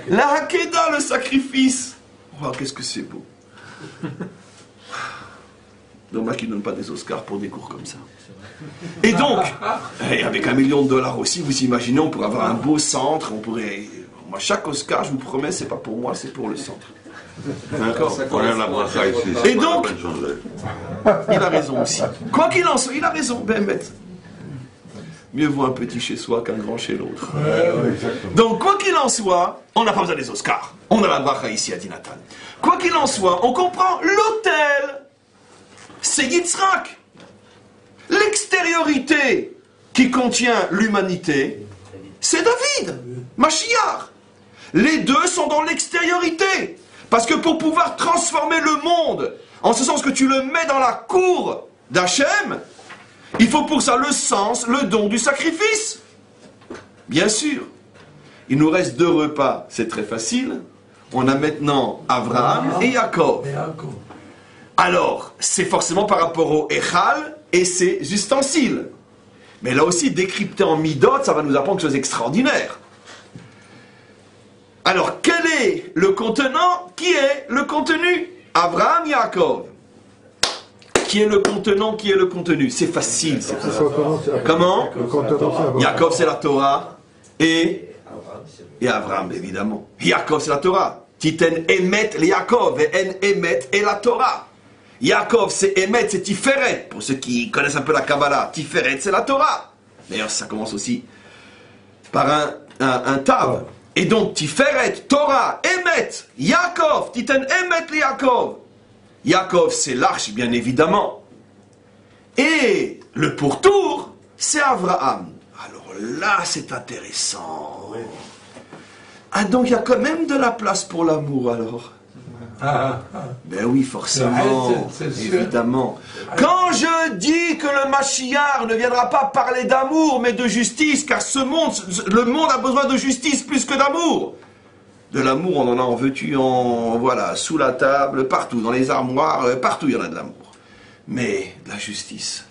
La Hakeda, le sacrifice. Oh, qu'est-ce que c'est beau. Dommage qu'ils ne donnent pas des Oscars pour des cours comme ça. Et donc, avec $1 million aussi, vous imaginez, on pourrait avoir un beau centre, on pourrait... Moi, chaque Oscar, je vous promets, c'est pas pour moi, c'est pour le centre. D'accord. Et donc, il a raison aussi. Quoi qu'il en soit, il a raison, Bémet. Mieux vaut un petit chez soi qu'un grand chez l'autre. Donc, quoi qu'il en soit, on n'a pas besoin des Oscars. On a la bracha ici à Dinatan. Quoi qu'il en soit, on comprend, l'autel, c'est Yitzhak. L'extériorité qui contient l'humanité, c'est David, Mashiach. Les deux sont dans l'extériorité. Parce que pour pouvoir transformer le monde, en ce sens que tu le mets dans la cour d'Hachem, il faut pour ça le sens, le don du sacrifice. Bien sûr. Il nous reste 2 repas, c'est très facile. On a maintenant Abraham et Yaakov. Alors, c'est forcément par rapport au Echal et ses ustensiles. Mais là aussi, décrypté en Midot, ça va nous apprendre quelque chose d'extraordinaire. Alors, quel est le contenant? Qui est le contenu? Abraham, Yaakov. Qui est le contenant? Qui est le contenu? C'est facile. C'est facile. Comment? Yaakov, c'est la Torah. Et Abraham, évidemment. Yaakov, c'est la Torah. Titen emet le Yaakov, et en emet et la Torah. Yaakov, c'est emet, c'est Tiferet. Pour ceux qui connaissent un peu la Kabbalah, Tiferet, c'est la Torah. D'ailleurs, ça commence aussi par un tav. Et donc, Tiferet, Torah, Emet, Yaakov, Titen Emet le Yaakov. Yaakov, c'est l'arche, bien évidemment. Et le pourtour, c'est Abraham. Alors là, c'est intéressant. Ah, donc il y a quand même de la place pour l'amour, alors. Ben oui, forcément, évidemment. Quand je dis que le Mashiach ne viendra pas parler d'amour, mais de justice, car le monde a besoin de justice plus que d'amour. De l'amour, on en a en veux-tu, voilà, sous la table, partout, dans les armoires, partout il y en a de l'amour. Mais la justice.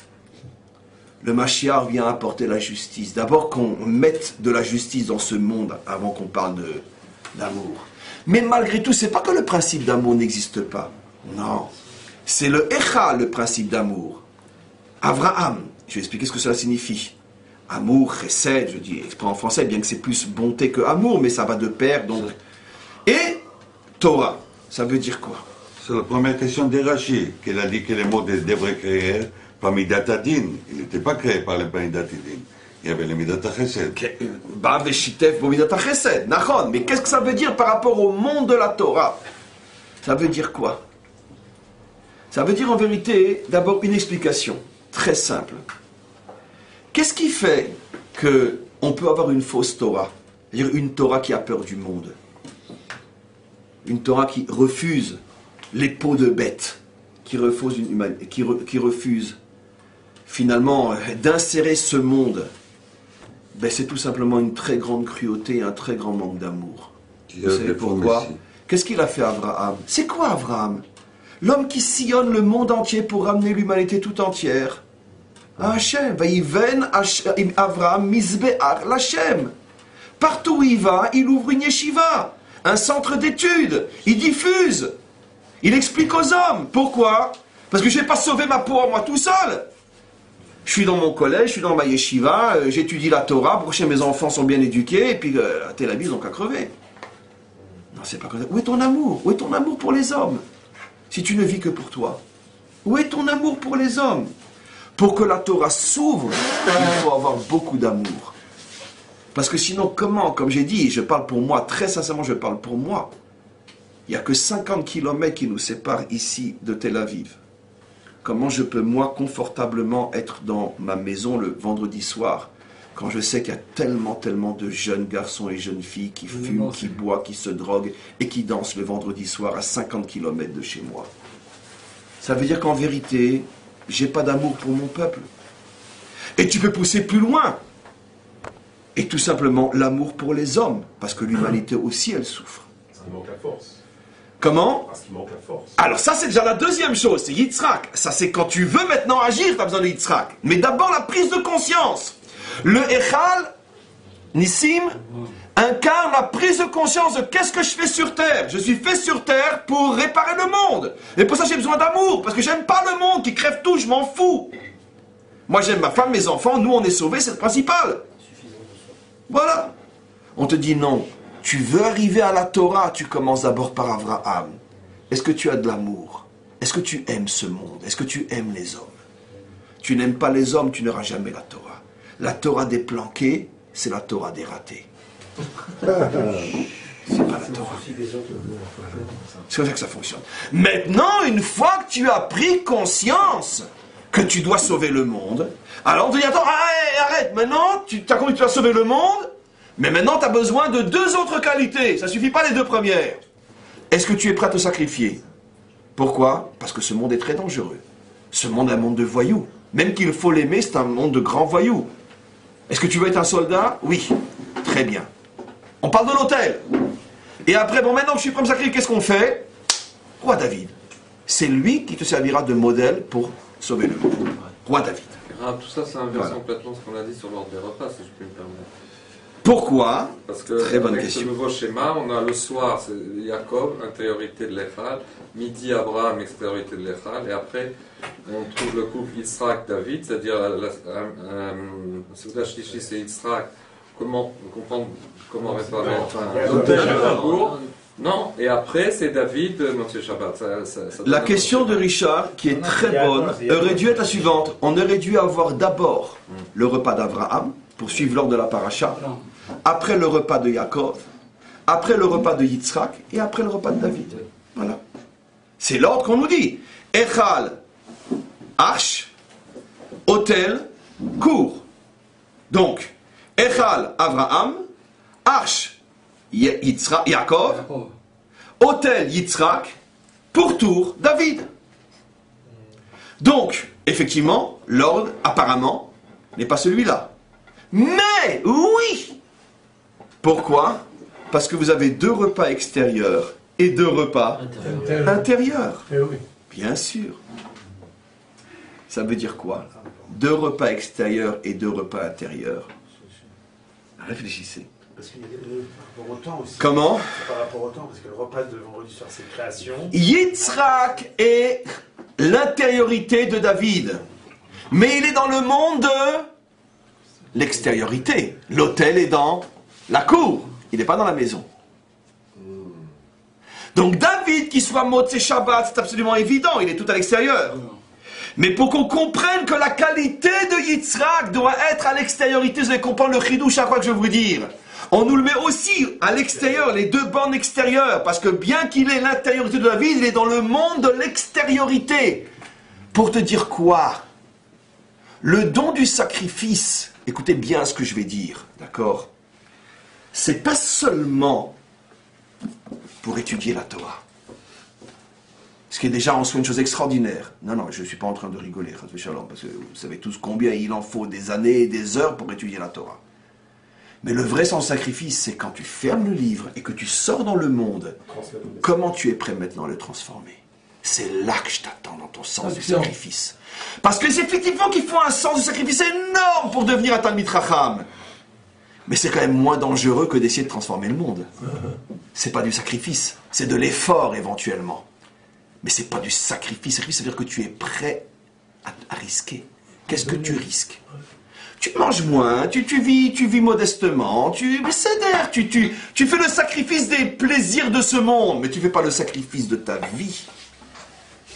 Le Mashiach vient apporter la justice. D'abord qu'on mette de la justice dans ce monde avant qu'on parle d'amour. Mais malgré tout, c'est pas que le principe d'amour n'existe pas. Non. C'est le Echa, le principe d'amour. Avraham, je vais expliquer ce que cela signifie. Amour, chesed, je dis exprès en français, bien que c'est plus bonté que amour, mais ça va de pair, donc. Et Torah, ça veut dire quoi? C'est la première question de Rashi, qu'elle a dit que les mots devraient créer par Midat Adin. Il n'était pas créé par les Midat Adin. Il y avait le Midat HaChesed. Mais qu'est-ce que ça veut dire par rapport au monde de la Torah? Ça veut dire quoi? Ça veut dire en vérité, d'abord une explication très simple. Qu'est-ce qui fait qu'on peut avoir une fausse Torah? C'est-à-dire une Torah qui a peur du monde. Une Torah qui refuse les peaux de bête, qui refuse finalement d'insérer ce monde. Ben, c'est tout simplement une très grande cruauté et un très grand manque d'amour. Vous savez pourquoi? Qu'est-ce qu'il a fait Abraham? C'est quoi Abraham? L'homme qui sillonne le monde entier pour ramener l'humanité tout entière. Hachem, Vaïven Abraham Mizbeach l'Hachem. Partout où il va, il ouvre une yeshiva, un centre d'études. Il diffuse Il explique aux hommes. Pourquoi? Parce que je ne vais pas sauver ma peau à moi tout seul. Je suis dans mon collège, je suis dans ma yeshiva, j'étudie la Torah, pour que mes enfants sont bien éduqués, et puis à Tel Aviv, ils n'ont qu'à crever. Non, c'est pas comme ça. Où est ton amour? Où est ton amour pour les hommes? Si tu ne vis que pour toi. Où est ton amour pour les hommes? Pour que la Torah s'ouvre, il faut avoir beaucoup d'amour. Parce que sinon, comment? Comme j'ai dit, je parle pour moi, très sincèrement, je parle pour moi. Il n'y a que 50 kilomètres qui nous séparent ici de Tel Aviv. Comment je peux, moi, confortablement être dans ma maison le vendredi soir, quand je sais qu'il y a tellement de jeunes garçons et jeunes filles qui fument, qui boivent, qui se droguent et qui dansent le vendredi soir à 50 kilomètres de chez moi? Ça veut dire qu'en vérité, j'ai pas d'amour pour mon peuple. Et tu peux pousser plus loin. Et tout simplement l'amour pour les hommes, parce que l'humanité aussi, elle souffre. Parce qu'il manque la force. Comment? Parce qu'il manque la force. Alors ça, c'est déjà la deuxième chose, c'est Yitzhak. Ça, c'est quand tu veux maintenant agir, tu as besoin de Yitzhak. Mais d'abord, la prise de conscience. Le Echal, Nissim, incarne la prise de conscience de qu'est-ce que je fais sur Terre. Je suis fait sur Terre pour réparer le monde. Et pour ça, j'ai besoin d'amour, parce que j'aime pas le monde qui crève tout, je m'en fous. Moi, j'aime ma femme, mes enfants, nous, on est sauvés, c'est le principal. Voilà. On te dit non. Tu veux arriver à la Torah, tu commences d'abord par Abraham. Est-ce que tu as de l'amour? Est-ce que tu aimes ce monde? Est-ce que tu aimes les hommes? Tu n'aimes pas les hommes, tu n'auras jamais la Torah. La Torah des planqués, c'est la Torah des ratés. C'est pas la Torah. C'est comme ça que ça fonctionne. Maintenant, une fois que tu as pris conscience que tu dois sauver le monde, alors on te dit, attends, arrête, maintenant, tu as compris que tu vas sauver le monde, mais maintenant tu as besoin de deux autres qualités, ça ne suffit pas les deux premières. Est-ce que tu es prêt à te sacrifier? Pourquoi? Parce que ce monde est très dangereux. Ce monde est un monde de voyous. Même qu'il faut l'aimer, c'est un monde de grands voyous. Est-ce que tu veux être un soldat? Oui. Très bien. On parle de l'autel. Et après, bon, maintenant que je suis prêt à me sacrifier, qu'est-ce qu'on fait? Roi David. C'est lui qui te servira de modèle pour sauver le monde. Roi David. Tout ça, ça inverse complètement ce qu'on a dit sur l'ordre des repas, si je puis me permettre. Pourquoi? Parce que très bonne avec question. ce nouveau schéma, on a le soir, c'est Jacob, intériorité de l'Echal, midi Abraham, extériorité de l'Echal, et après, on trouve le couple Yitzhak-David, c'est-à-dire, Seudah Shlishi, c'est Yitzhak, comment réparer non, et après, c'est David, Monsieur Shabbat. La question de Richard, qui est très bonne, aurait dû être la suivante. On aurait dû avoir d'abord le repas d'Abraham, pour suivre l'ordre de la paracha, après le repas de Yaakov, après le repas de Yitzhak, et après le repas de David. Voilà. C'est l'ordre qu'on nous dit. Echal, Arche, Autel, Cour. Donc, Echal, Abraham, Arche, Yaakov, Autel, Yitzhak, pourtour, David. Donc, effectivement, l'ordre, apparemment, n'est pas celui-là. Mais, oui! Pourquoi? Parce que vous avez deux repas extérieurs et deux repas intérieurs. Bien sûr. Ça veut dire quoi? Deux repas extérieurs et deux repas intérieurs. Réfléchissez. Parce qu'il y a par rapport au temps aussi. Comment? Par rapport au temps, parce que le repas de vendredi soir, c'est création. Yitzhak est l'intériorité de David. Mais il est dans le monde de l'extériorité. L'autel est dans la cour. Il n'est pas dans la maison. Donc David, qui soit Motzei Shabbat, c'est absolument évident. Il est tout à l'extérieur. Mais pour qu'on comprenne que la qualité de Yitzhak doit être à l'extériorité, vous allez comprendre le chidouche à quoi que je veux vous dire. On nous le met aussi à l'extérieur, les deux bornes extérieures, parce que bien qu'il ait l'intériorité de David, il est dans le monde de l'extériorité. Pour te dire quoi? Le don du sacrifice, écoutez bien ce que je vais dire, d'accord? C'est pas seulement pour étudier la Torah. Ce qui est déjà en soi une chose extraordinaire. Non, je ne suis pas en train de rigoler, parce que vous savez tous combien il en faut des années et des heures pour étudier la Torah. Mais le vrai sens du sacrifice, c'est quand tu fermes le livre et que tu sors dans le monde, comment tu es prêt maintenant à le transformer? C'est là que je t'attends dans ton sens du sacrifice. Parce que c'est effectivement qu'il faut un sens du sacrifice énorme pour devenir un Talmid Chacham. Mais c'est quand même moins dangereux que d'essayer de transformer le monde. C'est pas du sacrifice, c'est de l'effort éventuellement. Mais ce n'est pas du sacrifice. Sacrifice, ça veut dire que tu es prêt à risquer. Qu'est-ce que tu risques? Tu manges moins, tu vis modestement, tu fais le sacrifice des plaisirs de ce monde, mais tu ne fais pas le sacrifice de ta vie.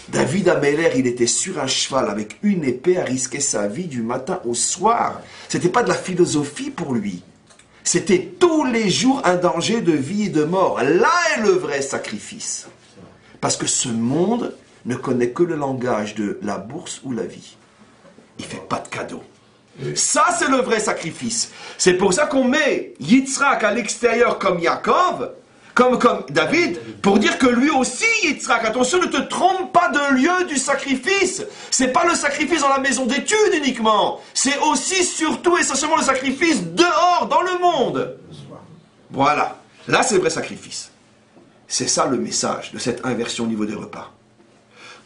David Améler, il était sur un cheval avec une épée à risquer sa vie du matin au soir. Ce n'était pas de la philosophie pour lui. C'était tous les jours un danger de vie et de mort. Là est le vrai sacrifice. Parce que ce monde ne connaît que le langage de la bourse ou la vie. Il ne fait pas de cadeaux. Ça, c'est le vrai sacrifice. C'est pour ça qu'on met Yitzhak à l'extérieur comme Yaakov, comme David, pour dire que lui aussi, Yitzhak, attention, ne te trompe pas de lieu du sacrifice. C'est pas le sacrifice dans la maison d'études uniquement. C'est aussi, surtout, essentiellement le sacrifice dehors, dans le monde. Voilà. Là, c'est le vrai sacrifice. C'est ça le message de cette inversion au niveau des repas.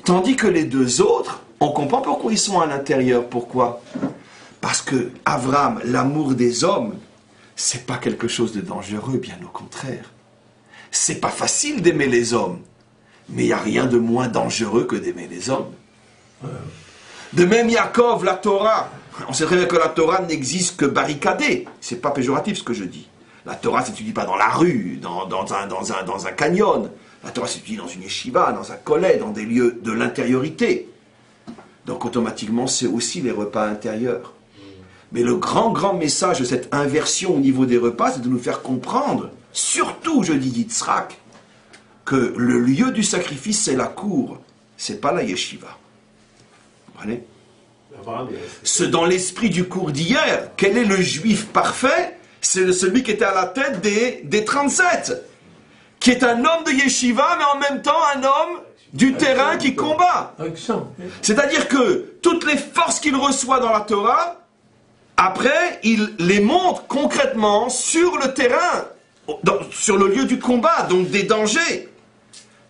Tandis que les deux autres, on comprend pourquoi ils sont à l'intérieur. Pourquoi ? Parce que Avram, l'amour des hommes, c'est pas quelque chose de dangereux, bien au contraire. C'est pas facile d'aimer les hommes, mais il n'y a rien de moins dangereux que d'aimer les hommes. De même, Yaakov, la Torah, on sait très bien que la Torah n'existe que barricadée. C'est pas péjoratif ce que je dis. La Torah ne s'étudie pas dans la rue, dans un canyon. La Torah s'étudie dans une yeshiva, dans un collège, dans des lieux de l'intériorité. Donc automatiquement, c'est aussi les repas intérieurs. Mais le grand message de cette inversion au niveau des repas, c'est de nous faire comprendre, surtout, je dis Yitzhak, que le lieu du sacrifice, c'est la cour, c'est pas la yeshiva. Vous comprenez ? Ce dans l'esprit du cours d'hier, quel est le juif parfait ? C'est celui qui était à la tête des 37, qui est un homme de yeshiva, mais en même temps un homme du terrain qui combat. C'est-à-dire que toutes les forces qu'il reçoit dans la Torah, après, il les montre concrètement sur le terrain, sur le lieu du combat, donc des dangers.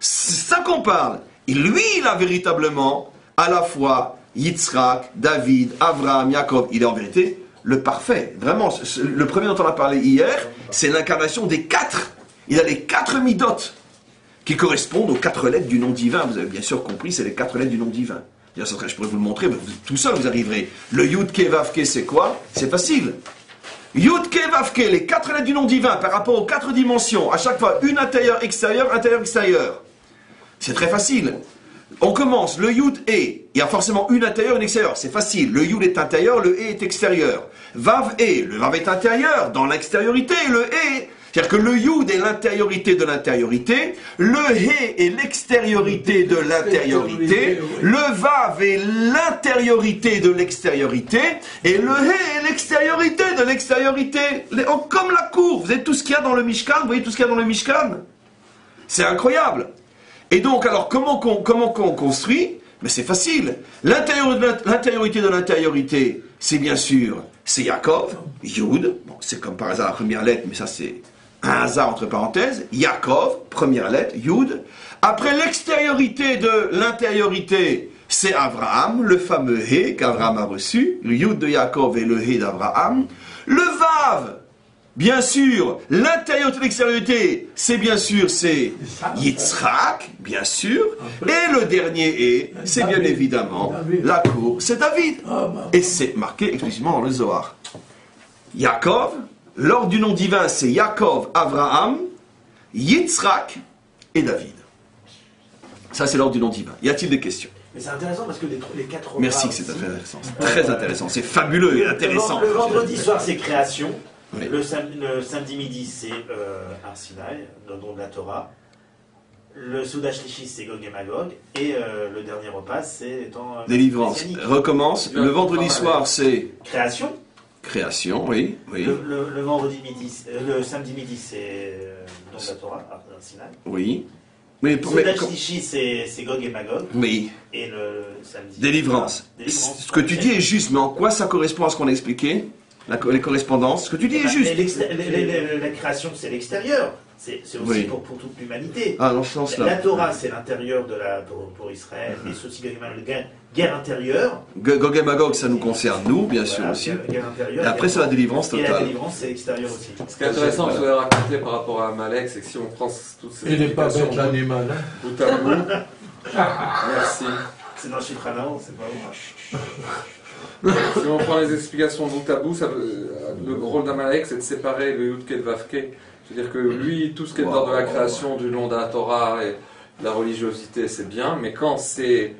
C'est ça qu'on parle. Et lui, il a véritablement, à la fois, Yitzhak, David, Abraham, Yaakov, il est en vérité le parfait. Vraiment, le premier dont on a parlé hier, c'est l'incarnation des 4. Il a les 4 midotes qui correspondent aux 4 lettres du nom divin. Vous avez bien sûr compris, c'est les 4 lettres du nom divin. Je pourrais vous le montrer, mais tout seul vous arriverez. Le Yud Ke Vav Ke, c'est quoi? C'est facile. Yud Ke Vav Ke, les 4 lettres du nom divin par rapport aux 4 dimensions, à chaque fois une intérieur, extérieur. C'est très facile. On commence, le Yud est, il y a forcément une intérieure, une extérieure, c'est facile. Le Yud est intérieur, le E est extérieur. Vav est, le Vav est intérieur, dans l'extériorité, le E. C'est-à-dire que le Yud est l'intériorité de l'intériorité, le He est l'extériorité de l'intériorité, le Vav est l'intériorité de l'extériorité, et le He est l'extériorité de l'extériorité. Comme la cour, vous avez tout ce qu'il y a dans le Mishkan, vous voyez tout ce qu'il y a dans le Mishkan? C'est incroyable. Et donc, alors, comment qu'on construit? Mais c'est facile. L'intériorité de l'intériorité, c'est bien sûr, c'est Yaakov, Yud, bon, c'est comme par hasard la première lettre, mais ça c'est un hasard entre parenthèses, Yaakov, première lettre, Yud. Après l'extériorité de l'intériorité, c'est Abraham, le fameux He qu'Abraham a reçu, le Yud de Yaakov et le He d'Abraham. Le Vav, bien sûr, l'intériorité de l'extériorité, c'est bien sûr, c'est Yitzhak, bien sûr. Et le dernier He, c'est bien évidemment la cour, c'est David. Et c'est marqué explicitement dans le Zohar. Yaakov, l'ordre du nom divin, c'est Yaakov, Abraham, Yitzhak et David. Ça, c'est l'ordre du nom divin. Y a-t-il des questions? Mais c'est intéressant parce que les 4 repas... Merci, c'est très intéressant. Très intéressant. C'est fabuleux et intéressant. Le vendredi soir, c'est création. Oui. Le samedi midi, c'est Har Sinaï, le don de la Torah. Le Souda Shlishi, c'est Gog et Magog. Et le dernier repas, c'est délivrance. Recommence. Le vendredi soir, c'est création. Création, oui. Le vendredi midi, le samedi midi, c'est don de la Torah, Har Sinaï. Oui. Le Souda Shlishi, c'est Gog et Magog. Oui. Et le samedi... Délivrance. Ce que tu dis est juste, mais en quoi ça correspond à ce qu'on a expliqué? Les correspondances, ce que tu dis est juste. La création, c'est l'extérieur. C'est aussi pour toute l'humanité. Ah, dans ce sens-là. La Torah, c'est l'intérieur pour Israël. Et c'est aussi guerre intérieure. Gog et Magog, ça nous concerne, nous, bien sûr, aussi. Guerre intérieure. Et après, c'est la délivrance totale. Et la délivrance, c'est l'extérieur aussi. Ce qui est intéressant, je voulais raconter par rapport à Amalek, c'est que si on prend toutes ces explications bout à bout, Merci. C'est dans le chiffre Anaon, c'est pas ouf. Si on prend les explications bout à bout, le rôle d'Amalek, c'est de séparer le Yudke de Vavke. C'est-à-dire que lui, tout ce qui est d'ordre de la création, du nom de la Torah et de la religiosité, c'est bien, mais quand c'est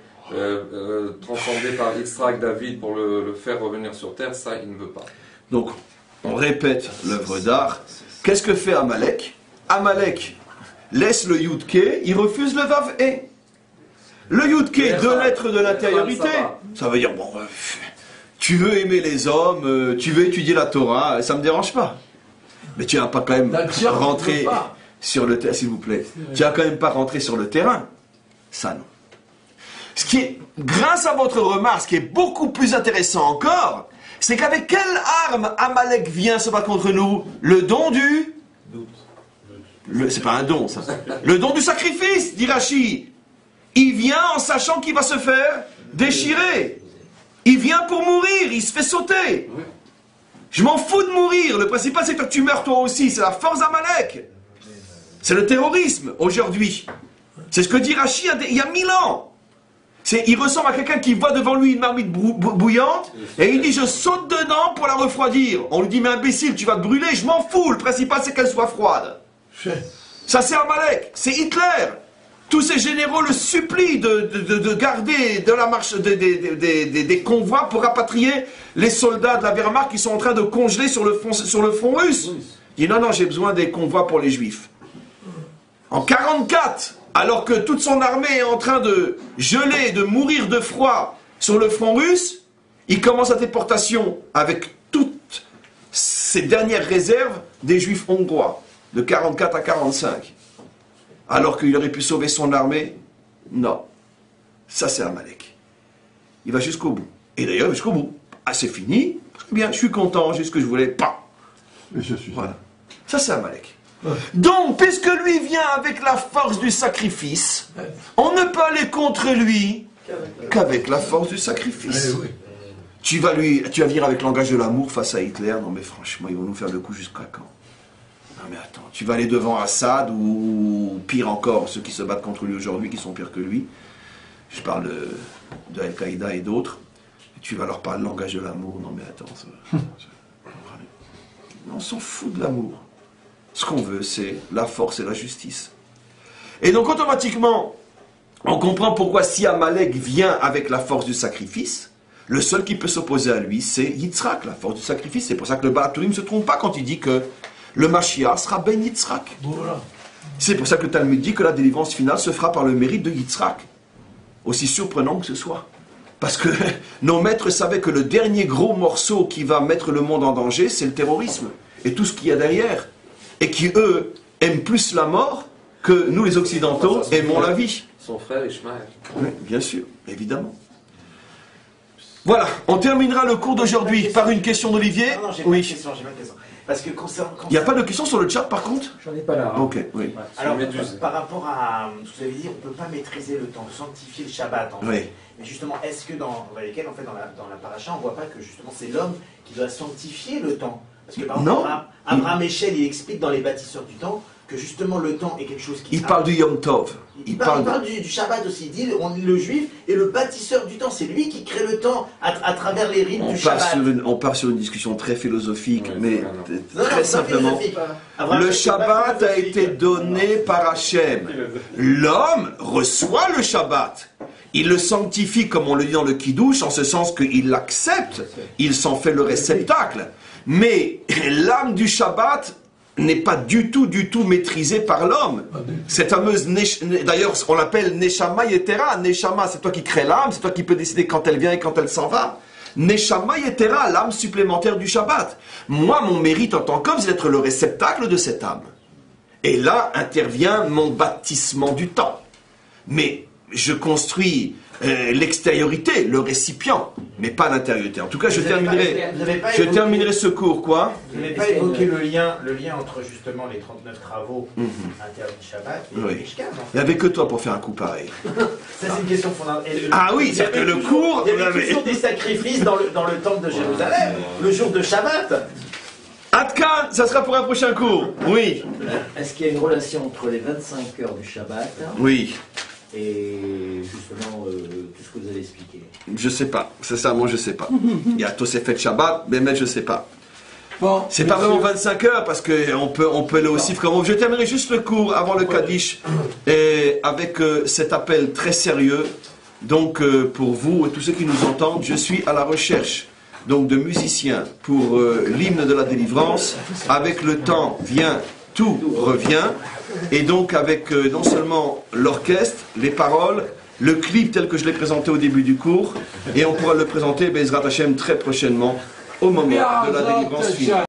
transcendé par Yitzhak David pour le faire revenir sur terre, ça, il ne veut pas. Donc, on répète l'œuvre d'art. Qu'est-ce que fait Amalek? Amalek laisse le Yudke, il refuse le Vav-E. Le Yudke, deux lettres de l'intériorité, ça veut dire, bon, tu veux aimer les hommes, tu veux étudier la Torah, ça ne me dérange pas. Mais tu n'as pas quand même rentré sur le terrain, s'il vous plaît. Tu n'as quand même pas rentré sur le terrain. Ça, non. Ce qui est, grâce à votre remarque, ce qui est beaucoup plus intéressant encore, c'est qu'avec quelle arme Amalek vient se battre contre nous? Le don du... C'est pas un don, ça. Le don du sacrifice, dit Rashi. Il vient en sachant qu'il va se faire déchirer. Il vient pour mourir, il se fait sauter. Je m'en fous de mourir. Le principal, c'est que tu meurs toi aussi. C'est la force d'Amalek. C'est le terrorisme, aujourd'hui. C'est ce que dit Rashi il y a 1000 ans. Il ressemble à quelqu'un qui voit devant lui une marmite bouillante et il dit je saute dedans pour la refroidir. On lui dit mais imbécile, tu vas te brûler. Je m'en fous. Le principal, c'est qu'elle soit froide. Ça, c'est Amalek. C'est Hitler. Tous ces généraux le supplient de garder de la marche des convois pour rapatrier les soldats de la Wehrmacht qui sont en train de congeler sur le front russe. Il dit non, j'ai besoin des convois pour les juifs. En 1944, alors que toute son armée est en train de geler, de mourir de froid sur le front russe, il commence la déportation avec toutes ces dernières réserves des juifs hongrois, de 1944 à 1945. Alors qu'il aurait pu sauver son armée, non. Ça, c'est Amalek. Il va jusqu'au bout. Et d'ailleurs, jusqu'au bout. Ah, c'est fini. Très bien, je suis content, j'ai ce que je voulais. Pas. Mais je suis. Voilà. Ça, c'est Amalek. Donc, puisque lui vient avec la force du sacrifice, on ne peut aller contre lui qu'avec la force du sacrifice. Oui. Tu vas venir avec le langage de l'amour face à Hitler. Non, mais franchement, ils vont nous faire le coup jusqu'à quand? Non mais attends, tu vas aller devant Assad ou pire encore, ceux qui se battent contre lui aujourd'hui, qui sont pires que lui. Je parle de Al-Qaïda et d'autres. Tu vas leur parler le langage de l'amour. Non mais attends, on s'en fout de l'amour. Ce qu'on veut, c'est la force et la justice. Et donc automatiquement, on comprend pourquoi si Amalek vient avec la force du sacrifice, le seul qui peut s'opposer à lui, c'est Yitzhak, la force du sacrifice. C'est pour ça que le Baal HaTurim ne se trompe pas quand il dit que le Mashiach sera Ben Yitzhak. Voilà. C'est pour ça que le Talmud dit que la délivrance finale se fera par le mérite de Yitzhak. Aussi surprenant que ce soit. Parce que nos maîtres savaient que le dernier gros morceau qui va mettre le monde en danger, c'est le terrorisme. Et tout ce qu'il y a derrière. Et qui, eux, aiment plus la mort que nous, les Occidentaux, aimons la vie. Son frère Ishmaël. Oui, bien sûr, évidemment. Voilà, on terminera le cours d'aujourd'hui par une question d'Olivier. Non, j'ai pas de question, j'ai pas de question. Parce que il n'y a pas de question sur le chat par contre? J'en ai pas là. Ok, oui. Ouais. Alors, par rapport à ce que vous avez dit, on ne peut pas maîtriser le temps, sanctifier le Shabbat en fait. Oui. Mais justement, est-ce que dans la paracha, on ne voit pas que justement c'est l'homme qui doit sanctifier le temps? Parce que par exemple, Abraham Echel, il explique dans les bâtisseurs du temps que justement le temps est quelque chose qui... Il parle du Yom Tov. Il parle du Shabbat aussi. Il dit le juif est le bâtisseur du temps. C'est lui qui crée le temps à travers les rites du Shabbat. On part sur une discussion très philosophique, mais très simplement. Le Shabbat a été donné par Hachem. L'homme reçoit le Shabbat. Il le sanctifie, comme on le dit dans le Kiddush, en ce sens qu'il l'accepte. Il s'en fait le réceptacle. Mais l'âme du Shabbat n'est pas du tout maîtrisée par l'homme. Cette fameuse, d'ailleurs on l'appelle Neshama Yetera. Neshama, c'est toi qui crée l'âme, c'est toi qui peux décider quand elle vient et quand elle s'en va. Neshama Yetera, l'âme supplémentaire du Shabbat. Moi, mon mérite en tant qu'homme, c'est d'être le réceptacle de cette âme. Et là intervient mon bâtissement du temps. Mais je construis l'extériorité, le récipient, mais pas l'intériorité. En tout cas, je terminerai ce cours, quoi. Vous n'avez pas évoqué le lien entre justement les 39 travaux interdits Shabbat et Mishkan. Il n'y avait que toi pour faire un coup pareil. Ça, c'est une question fondamentale. Ah oui, c'est que le cours... Il y avait toujours des sacrifices dans le temple de Jérusalem, le jour de Shabbat. Atkan, ça sera pour un prochain cours. Oui. Est-ce qu'il y a une relation entre les 25 heures du Shabbat oui. et justement tout ce que vous avez expliqué. Je sais pas, sincèrement je sais pas. Il y a Tosefet Shabbat, mais je sais pas. Bon, C'est pas vraiment 25 heures parce qu'on peut le aussi comme on. Je terminerai juste le cours avant le Kaddish et avec cet appel très sérieux. Donc pour vous et tous ceux qui nous entendent, je suis à la recherche donc de musiciens pour l'hymne de la délivrance. Avec le temps vient, tout revient. Et donc avec non seulement l'orchestre, les paroles, le clip tel que je l'ai présenté au début du cours, et on pourra le présenter Bezrat Hashem très prochainement au moment de la délivrance finale.